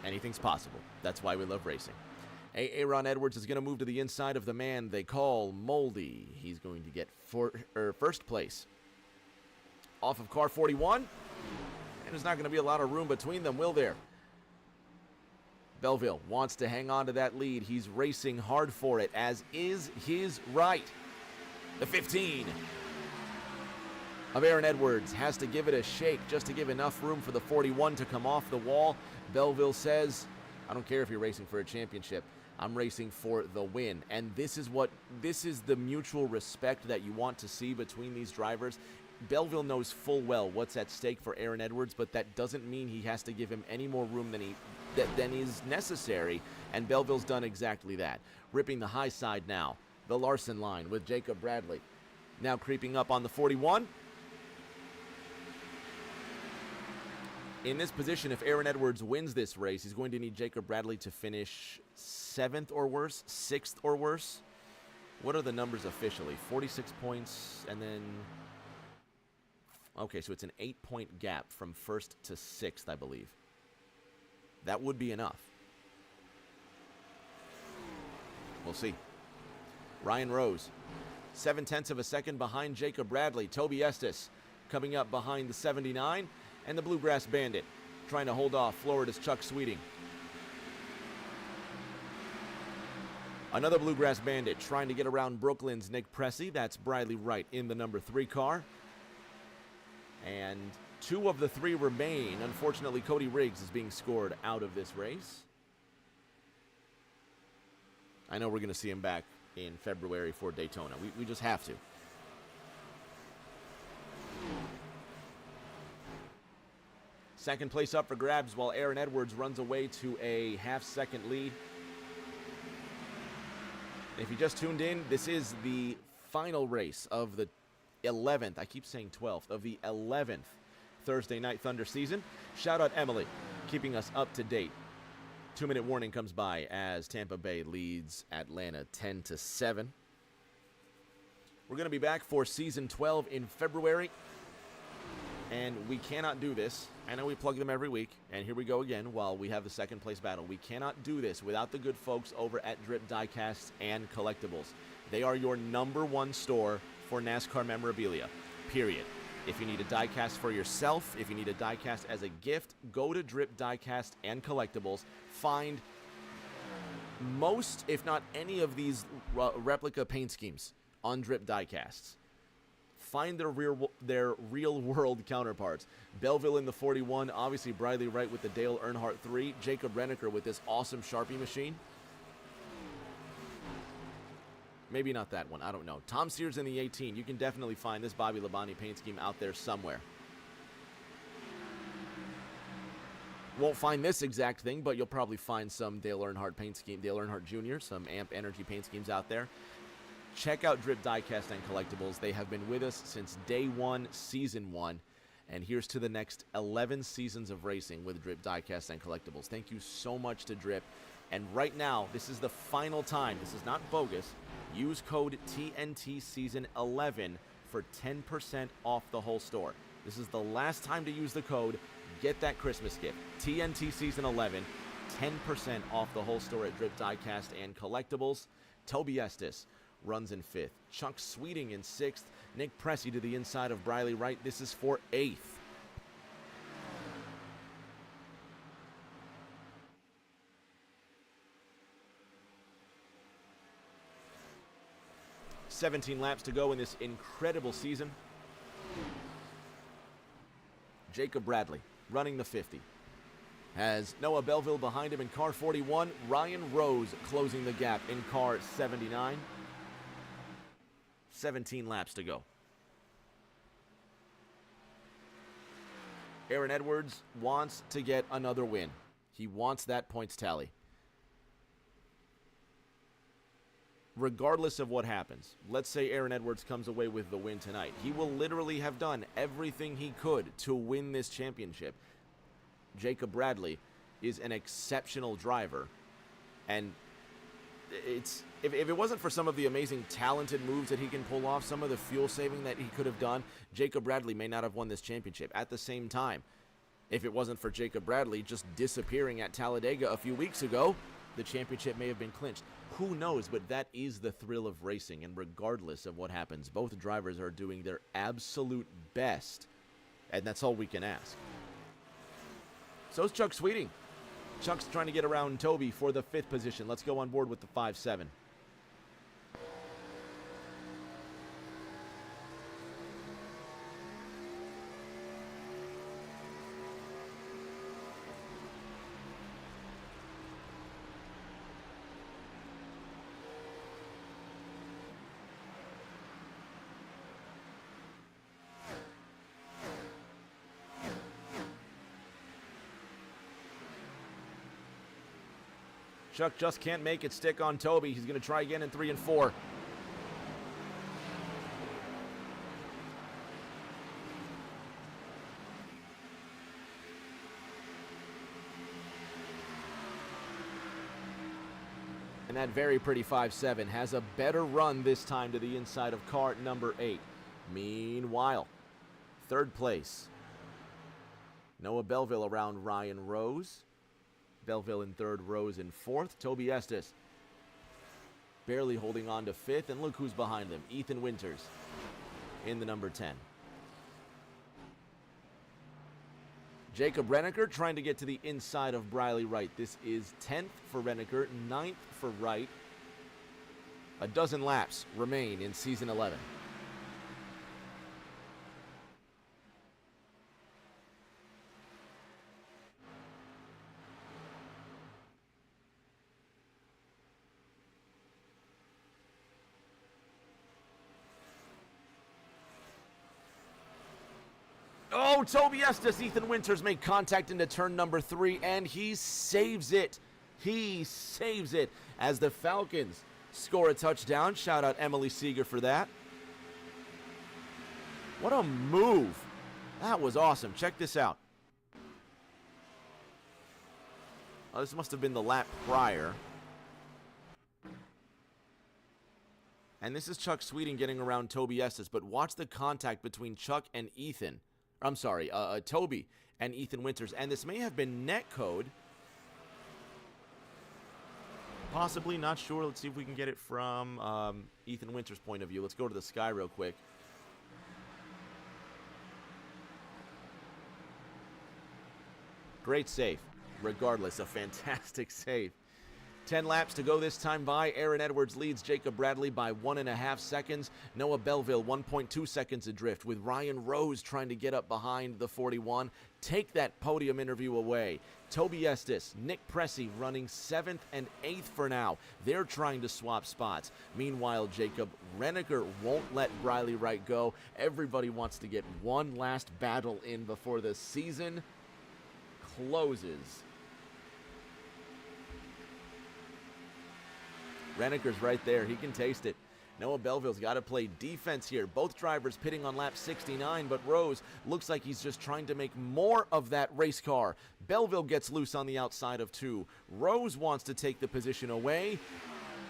Anything's possible. That's why we love racing. Aaron Edwards is going to move to the inside of the man they call Moldy. He's going to get first place off of car 41, and there's not going to be a lot of room between them, will there? Belleville wants to hang on to that lead. He's racing hard for it, as is his right. The 15 of Aaron Edwards has to give it a shake just to give enough room for the 41 to come off the wall. Belleville says, I don't care if you're racing for a championship. I'm racing for the win. And this is the mutual respect that you want to see between these drivers. Belleville knows full well what's at stake for Aaron Edwards, but that doesn't mean he has to give him any more room than is necessary, and Belleville's done exactly that. Ripping the high side now, the Larson line with Jacob Bradley. Now creeping up on the 41. In this position, if Aaron Edwards wins this race, he's going to need Jacob Bradley to finish 7th or worse, 6th or worse. What are the numbers officially? 46 points, and then... Okay, so it's an 8-point gap from 1st to 6th, I believe. That would be enough. We'll see. Ryan Rose, 0.7 of a second behind Jacob Bradley. Toby Estes coming up behind the 79. And the Bluegrass Bandit trying to hold off Florida's Chuck Sweeting. Another Bluegrass Bandit trying to get around Brooklyn's Nick Pressey. That's Briley Wright in the number 3 car. And 2 of the 3 remain. Unfortunately, Cody Riggs is being scored out of this race. I know we're going to see him back in February for Daytona. We just have to. Second place up for grabs while Aaron Edwards runs away to a half-second lead. If you just tuned in, this is the final race of the 11th, I keep saying 12th, of the 11th Thursday Night Thunder season. Shout out Emily, keeping us up to date. 2-minute warning comes by as Tampa Bay leads Atlanta 10-7. We're going to be back for season 12 in February. And we cannot do this. I know we plug them every week, and here we go again while we have the second place battle. We cannot do this without the good folks over at Drip Diecasts and Collectibles. They are your number 1 store for NASCAR memorabilia, period. If you need a diecast for yourself, if you need a diecast as a gift, go to Drip Diecast and Collectibles. Find most, if not any of these replica paint schemes on Drip Diecasts. find their real-world counterparts. Belleville in the 41, obviously Briley Wright with the Dale Earnhardt 3, Jacob Renneker with this awesome Sharpie machine. Maybe not that one, I don't know. Tom Sears in the 18, you can definitely find this Bobby Labonte paint scheme out there somewhere. Won't find this exact thing, but you'll probably find some Dale Earnhardt paint scheme, Dale Earnhardt Jr., some AMP Energy paint schemes out there. Check out Drip Diecast and Collectibles. They have been with us since day one, season one. And here's to the next 11 seasons of racing with Drip Diecast and Collectibles. Thank you so much to Drip. And right now, this is the final time. This is not bogus. Use code TNT Season 11 for 10% off the whole store. This is the last time to use the code. Get that Christmas gift. TNT Season 11, 10% off the whole store at Drip Diecast and Collectibles. Toby Estes runs in 5th. Chuck Sweeting in 6th. Nick Pressey to the inside of Briley Wright. This is for 8th. $17 laps to go in this incredible season. Jacob Bradley running the 50. Has Noah Belleville behind him in car 41. Ryan Rose closing the gap in car 79. 17 laps to go. Aaron Edwards wants to get another win. He wants that points tally. Regardless of what happens, let's say Aaron Edwards comes away with the win tonight. He will literally have done everything he could to win this championship. Jacob Bradley is an exceptional driver, and if it wasn't for some of the amazing talented moves that he can pull off, some of the fuel saving that he could have done, Jacob Bradley may not have won this championship. At the same time, if it wasn't for Jacob Bradley just disappearing at Talladega a few weeks ago, the championship may have been clinched. Who knows, but that is the thrill of racing, and regardless of what happens, both drivers are doing their absolute best, and that's all we can ask. So is Chuck Sweeting. Chuck's trying to get around Toby for the 5th position. Let's go on board with the 5-7. Chuck just can't make it stick on Toby. He's going to try again in 3 and 4. And that very pretty 5-7 has a better run this time to the inside of car number 8. Meanwhile, 3rd place. Noah Belleville around Ryan Rose. Belleville in 3rd, Rose in 4th. Toby Estes barely holding on to 5th. And look who's behind them. Ethan Winters in the number 10. Jacob Renneker trying to get to the inside of Briley Wright. This is 10th for Renneker, 9th for Wright. A dozen laps remain in Season 11. Oh, Toby Estes, Ethan Winters make contact into turn number 3, and he saves it. He saves it as the Falcons score a touchdown. Shout out Emily Seeger for that. What a move. That was awesome. Check this out. Oh, this must have been the lap prior. And this is Chuck Sweeting getting around Toby Estes, but watch the contact between Chuck and Ethan. I'm sorry, Toby and Ethan Winters. And this may have been net code. Possibly, not sure. Let's see if we can get it from Ethan Winters' point of view. Let's go to the sky real quick. Great save. Regardless, a fantastic save. 10 laps to go this time by. Aaron Edwards leads Jacob Bradley by 1.5 seconds. Noah Belleville 1.2 seconds adrift, with Ryan Rose trying to get up behind the 41. Take that podium interview away. Toby Estes, Nick Pressey running 7th and 8th for now. They're trying to swap spots. Meanwhile, Jacob Renneker won't let Briley Wright go. Everybody wants to get one last battle in before the season closes. Renneker's right there. He can taste it. Noah Belleville's got to play defense here. Both drivers pitting on lap 69, but Rose looks like he's just trying to make more of that race car. Belleville gets loose on the outside of 2. Rose wants to take the position away,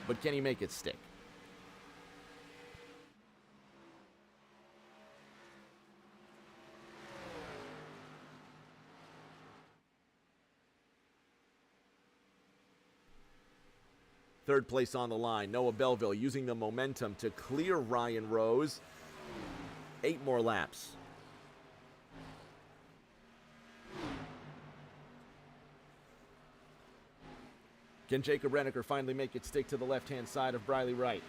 but can he make it stick? Third place on the line. Noah Belleville using the momentum to clear Ryan Rose. 8 more laps. Can Jacob Renneker finally make it stick to the left-hand side of Briley Wright?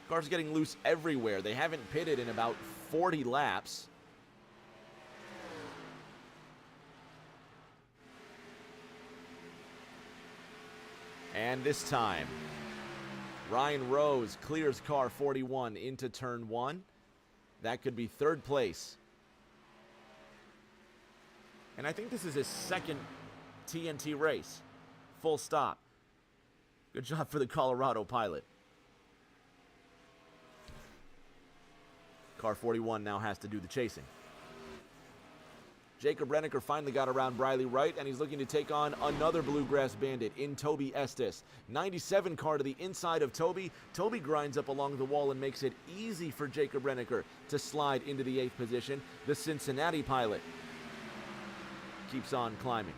Cars getting loose everywhere. They haven't pitted in about 40 laps. And this time, Ryan Rose clears car 41 into turn 1. That could be 3rd place. And I think this is his 2nd TNT race. Full stop. Good job for the Colorado pilot. Car 41 now has to do the chasing. Jacob Renneker finally got around Briley Wright, and he's looking to take on another Bluegrass Bandit in Toby Estes. 97 car to the inside of Toby. Toby grinds up along the wall and makes it easy for Jacob Renneker to slide into the 8th position. The Cincinnati pilot keeps on climbing.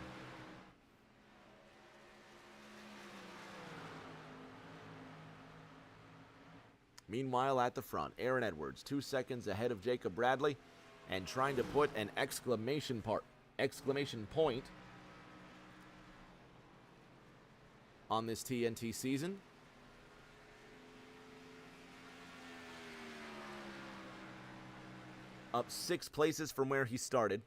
Meanwhile, at the front, Aaron Edwards, 2 seconds ahead of Jacob Bradley, and trying to put an exclamation point on this TNT season. Up 6 places from where he started.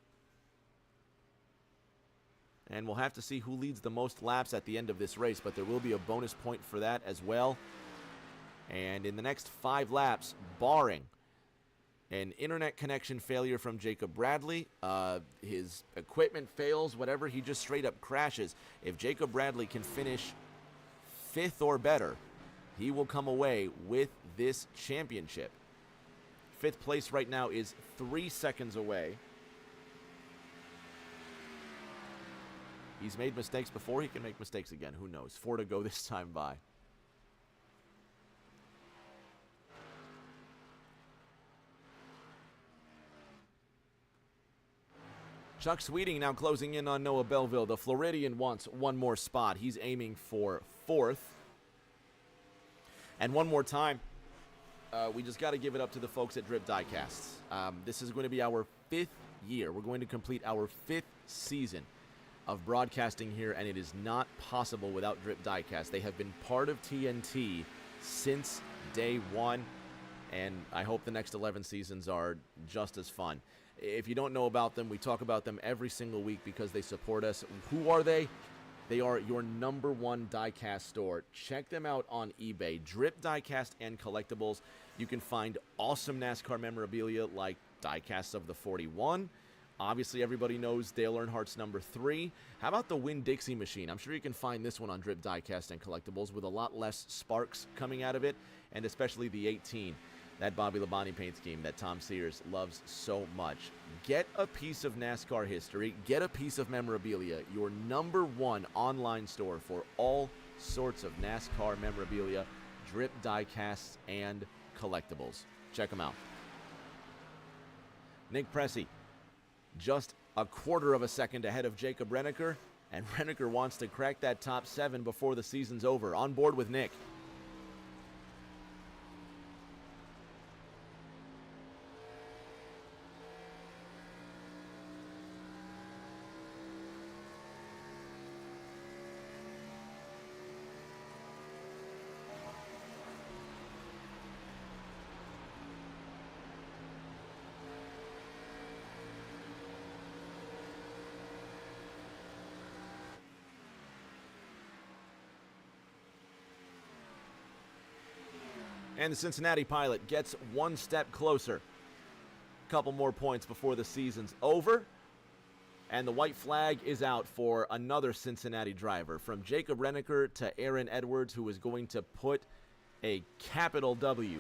And we'll have to see who leads the most laps at the end of this race, but there will be a bonus point for that as well. And in the next 5 laps, barring an internet connection failure from Jacob Bradley, his equipment fails, whatever, he just straight up crashes. If Jacob Bradley can finish 5th or better, he will come away with this championship. 5th place right now is 3 seconds away. He's made mistakes before. He can make mistakes again. Who knows? 4 to go this time by. Chuck Sweeting now closing in on Noah Belleville. The Floridian wants one more spot. He's aiming for 4th. And one more time, we just got to give it up to the folks at Drip Diecasts. This is going to be our 5th year. We're going to complete our 5th season of broadcasting here, and it is not possible without Drip Diecast. They have been part of TNT since day 1, and I hope the next 11 seasons are just as fun. If you don't know about them, we talk about them every single week because they support us. Who are they? They are your #1 diecast store. Check them out on eBay. Drip Diecast and Collectibles. You can find awesome NASCAR memorabilia like diecasts of the 41. Obviously, everybody knows Dale Earnhardt's #3. How about the Winn-Dixie machine? I'm sure you can find this one on Drip Diecast and Collectibles with a lot less sparks coming out of it, and especially the 18. That Bobby Labonte paint scheme that Tom Sears loves so much. Get a piece of NASCAR history. Get a piece of memorabilia. Your #1 online store for all sorts of NASCAR memorabilia, Drip Diecasts and Collectibles. Check them out. Nick Pressey, just a 1/4 of a second ahead of Jacob Renneker, and Renneker wants to crack that top 7 before the season's over. On board with Nick. And the Cincinnati pilot gets one step closer. A couple more points before the season's over. And the white flag is out for another Cincinnati driver. From Jacob Renneker to Aaron Edwards, who is going to put a capital W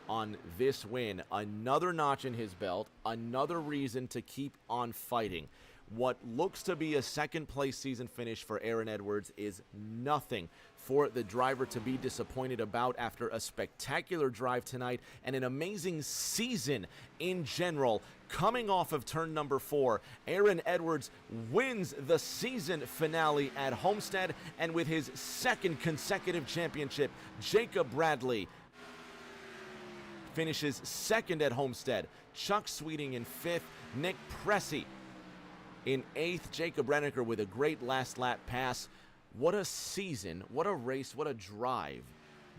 on this win. Another notch in his belt. Another reason to keep on fighting. What looks to be a second-place season finish for Aaron Edwards is nothing for the driver to be disappointed about after a spectacular drive tonight and an amazing season in general. Coming off of turn number 4, Aaron Edwards wins the season finale at Homestead, and with his second consecutive championship, Jacob Bradley finishes second at Homestead. Chuck Sweeting in 5th, Nick Pressey in 8th, Jacob Renneker with a great last lap pass. What a season, what a race, what a drive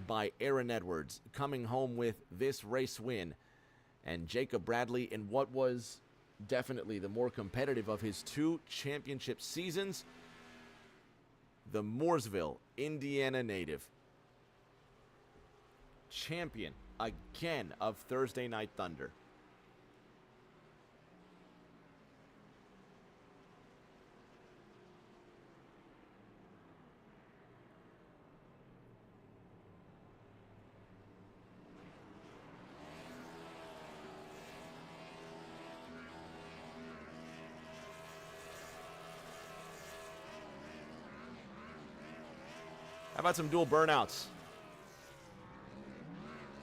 by Aaron Edwards, coming home with this race win. And Jacob Bradley in what was definitely the more competitive of his 2 championship seasons, the Mooresville, Indiana native. Champion again of Thursday Night Thunder. How about some dual burnouts?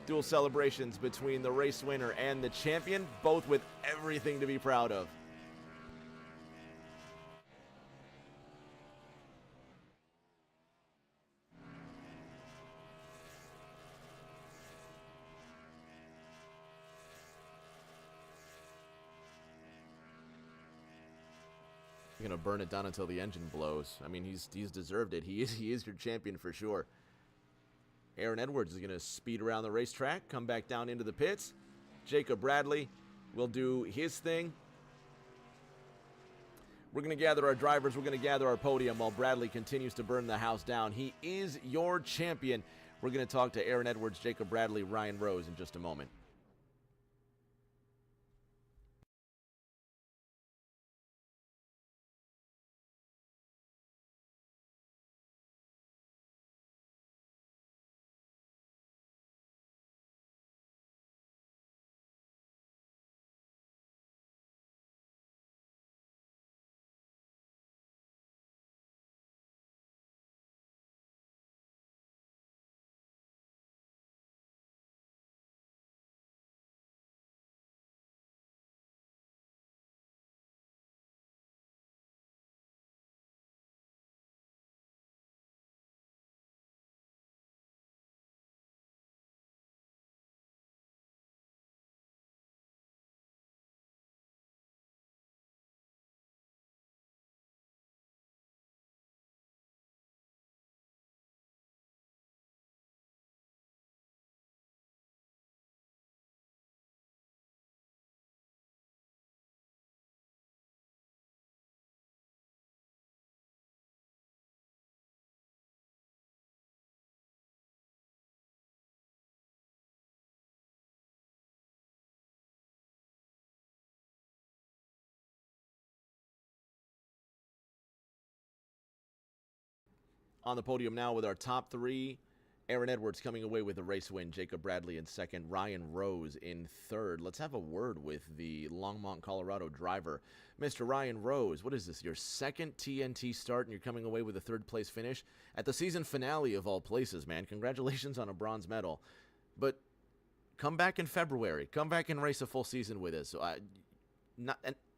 Dual celebrations between the race winner and the champion, both with everything to be proud of. You're gonna burn it down until the engine blows. I mean, he's deserved it. He is your champion for sure. Aaron Edwards is gonna speed around the racetrack, come back down into the pits. Jacob Bradley will do his thing. We're gonna gather our drivers. We're gonna gather our podium while Bradley continues to burn the house down. He is your champion. We're gonna talk to Aaron Edwards, Jacob Bradley, Ryan Rose in just a moment. On the podium now with our top 3. Aaron Edwards coming away with the race win. Jacob Bradley in 2nd. Ryan Rose in 3rd. Let's have a word with the Longmont, Colorado driver. Mr. Ryan Rose, what is this, your 2nd TNT start, and you're coming away with a 3rd place finish at the season finale of all places, man. Congratulations on a bronze medal. But come back in February. Come back and race a full season with us.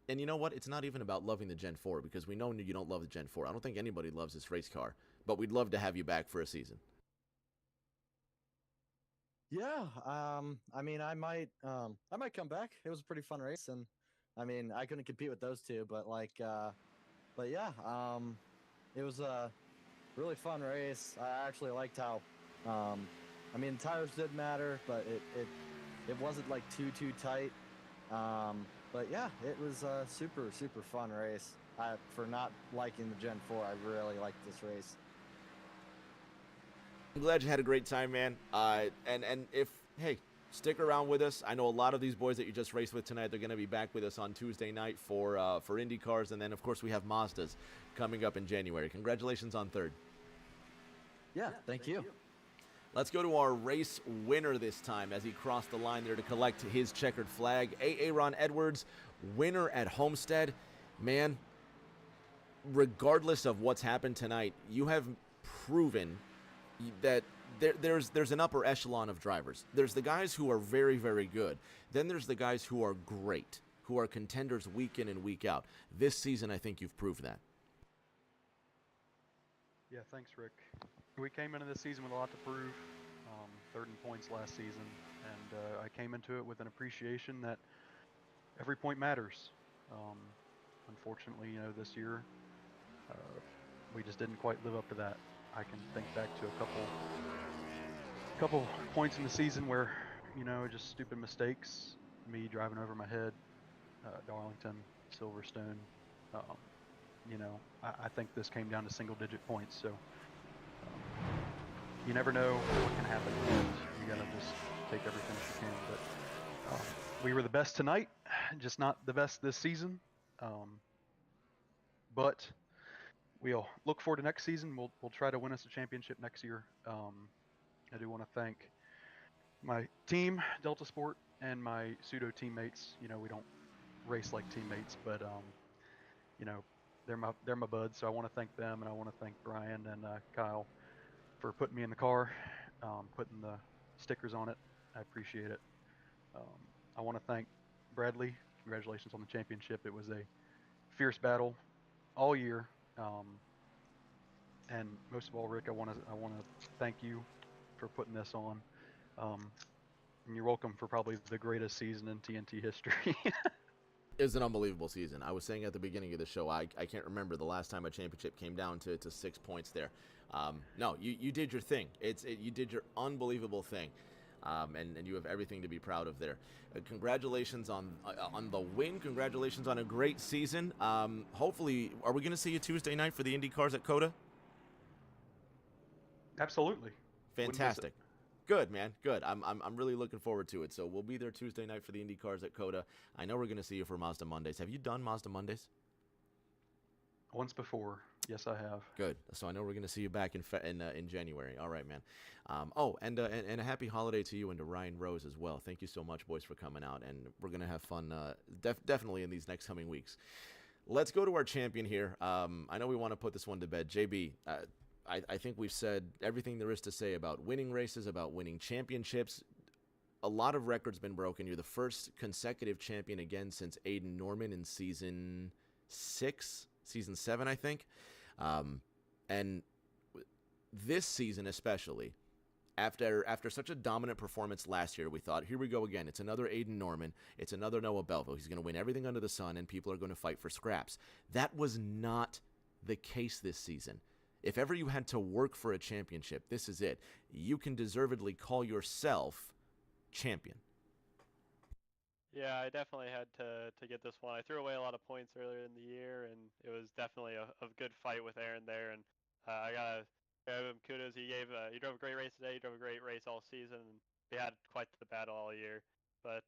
And you know what? It's not even about loving the Gen 4, because we know you don't love the Gen 4. I don't think anybody loves this race car. But we'd love to have you back for a season. Yeah, I mean, I might come back. It was a pretty fun race, and I mean, I couldn't compete with those two, but but yeah, it was a really fun race. I actually liked how, I mean, tires did matter, but it wasn't like too tight. But yeah, it was a super fun race. For not liking the Gen 4, I really liked this race. I'm glad you had a great time, man. And if hey, stick around with us. I know a lot of these boys that you just raced with tonight, they're going to be back with us on Tuesday night for Indy cars, and then of course we have Mazdas coming up in January. Congratulations on third. Yeah, thank you. Let's go to our race winner this time as he crossed the line there to collect his checkered flag. Aaron Edwards, winner at Homestead. Man, regardless of what's happened tonight, you have proven that there's an upper echelon of drivers. There's the guys who are very, very good. Then there's the guys who are great, who are contenders week in and week out. This season, I think you've proved that. Yeah, thanks, Rick. We came into this season with a lot to prove, third in points last season, and I came into it with an appreciation that every point matters. Unfortunately, this year, we just didn't quite live up to that. I can think back to a couple points in the season where, just stupid mistakes, me driving over my head, Darlington, Silverstone. I think this came down to single-digit points, so you never know what can happen. You gotta just take every finish you can. But we were the best tonight, just not the best this season. But we'll look forward to next season. We'll try to win us a championship next year. I do want to thank my team, Delta Sport, and my pseudo teammates. We don't race like teammates, but they're my buds. So I want to thank them, and I want to thank Brian and Kyle for putting me in the car, putting the stickers on it. I appreciate it. I want to thank Bradley. Congratulations on the championship. It was a fierce battle all year. And most of all, Rick, I want to thank you for putting this on. And you're welcome for probably the greatest season in TNT history. It was an unbelievable season. I was saying at the beginning of the show, I can't remember the last time a championship came down to 6 points there. No, you did your thing. You did your unbelievable thing, and you have everything to be proud of there. Congratulations on the win. Congratulations on a great season. Hopefully, are we going to see you Tuesday night for the Indy cars at COTA? Absolutely. Fantastic. Good, man. Good. I'm really looking forward to it. So we'll be there Tuesday night for the Indy cars at COTA. I know we're going to see you for Mazda Mondays. Have you done Mazda Mondays? Once before. Yes, I have. Good. So I know we're going to see you back in January. All right, man. And a happy holiday to you and to Ryan Rose as well. Thank you so much, boys, for coming out. And we're going to have fun definitely in these next coming weeks. Let's go to our champion here. I know we want to put this one to bed. JB, I think we've said everything there is to say about winning races, about winning championships. A lot of records been broken. You're the first consecutive champion again since Aiden Norman in season 7, I think. And this season especially, after such a dominant performance last year, we thought, here we go again. It's another Aiden Norman. It's another Noah Belleville. He's going to win everything under the sun, and people are going to fight for scraps. That was not the case this season. If ever you had to work for a championship, this is it. You can deservedly call yourself champion. Yeah, I definitely had to get this one. I threw away a lot of points earlier in the year, and it was definitely a good fight with Aaron there. And I gotta give him kudos. He drove a great race today. He drove a great race all season. And we had quite the battle all year. But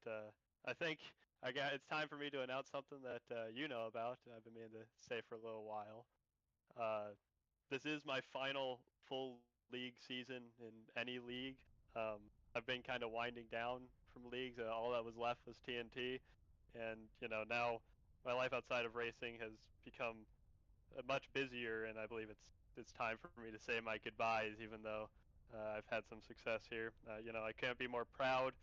I think it's time for me to announce something that you know about. I've been meaning to say for a little while. This is my final full league season in any league. I've been kind of winding down from leagues. All that was left was TNT, and now my life outside of racing has become much busier, and I believe it's time for me to say my goodbyes. Even though I've had some success here, I can't be more proud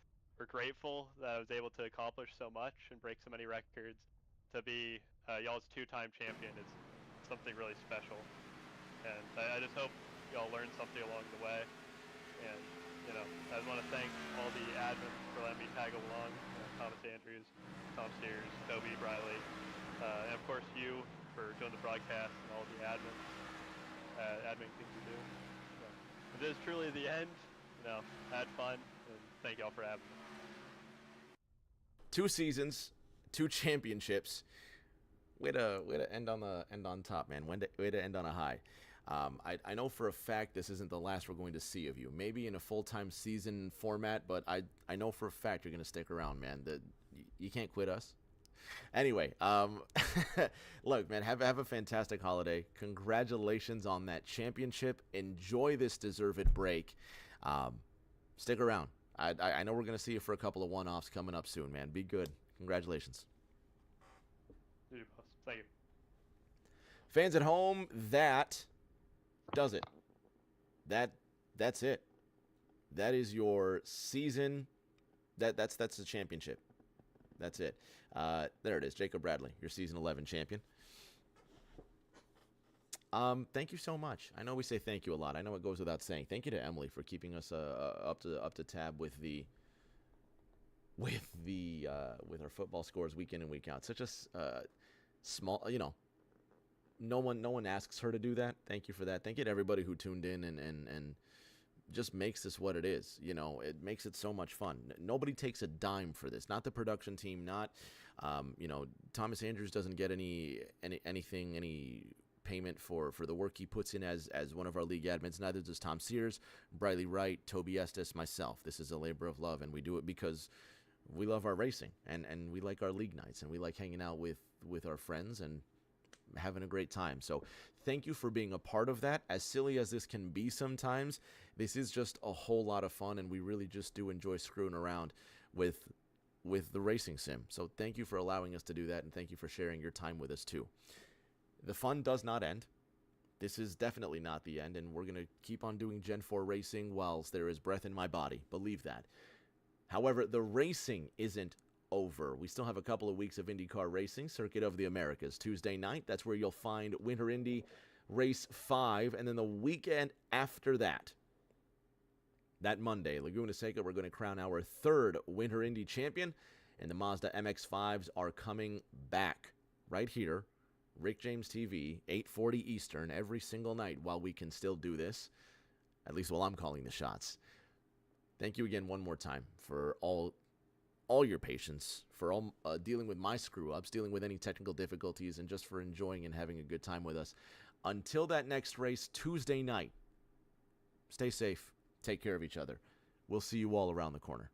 or grateful that I was able to accomplish so much and break so many records. To be y'all's two-time champion is something really special. And I just hope y'all learned something along the way. And, I just want to thank all the admins for letting me tag along. Thomas Andrews, Tom Sears, Toby Briley, and of course you for doing the broadcast and all the admin things you do. So, if this is truly the end, I had fun, and thank y'all for having me. 2 seasons, 2 championships. Way to end on top, man. Way to end on a high. I know for a fact this isn't the last we're going to see of you. Maybe in a full-time season format, but I know for a fact you're going to stick around, man. You can't quit us. Anyway, look, man, have a fantastic holiday. Congratulations on that championship. Enjoy this deserved break. Stick around. I know we're going to see you for a couple of one-offs coming up soon, man. Be good. Congratulations. You do, boss. Thank you. Fans at home, that does it. That's it. That is your season. That's the championship. That's it. There it is, Jacob Bradley, your season 11 champion. Thank you so much. I know we say thank you a lot. I know it goes without saying. Thank you to Emily for keeping us up to tab with our football scores week in and week out. Such a small, no one asks her to do that. Thank you for that. Thank you to everybody who tuned in and just makes this what it is. It makes it so much fun. Nobody takes a dime for this. Not the production team. Not, Thomas Andrews doesn't get any payment for the work he puts in as one of our league admins. Neither does Tom Sears, Briley Wright, Toby Estes, myself. This is a labor of love, and we do it because we love our racing and we like our league nights and we like hanging out with our friends and having a great time. So thank you for being a part of that. As silly as this can be sometimes, this is just a whole lot of fun, and we really just do enjoy screwing around with the racing sim. So thank you for allowing us to do that, and thank you for sharing your time with us too. The fun does not end. This is definitely not the end, and we're going to keep on doing Gen 4 racing whilst there is breath in my body. Believe that. However, the racing isn't over. We still have a couple of weeks of IndyCar racing, Circuit of the Americas. Tuesday night, that's where you'll find Winter Indy Race 5, and then the weekend after that, Monday, Laguna Seca, we're going to crown our third Winter Indy champion, and the Mazda MX-5s are coming back right here, Rick James TV, 8:40 Eastern, every single night while we can still do this, at least while I'm calling the shots. Thank you again one more time for all your patience, for all dealing with my screw-ups, dealing with any technical difficulties, and just for enjoying and having a good time with us. Until that next race, Tuesday night, stay safe, take care of each other. We'll see you all around the corner.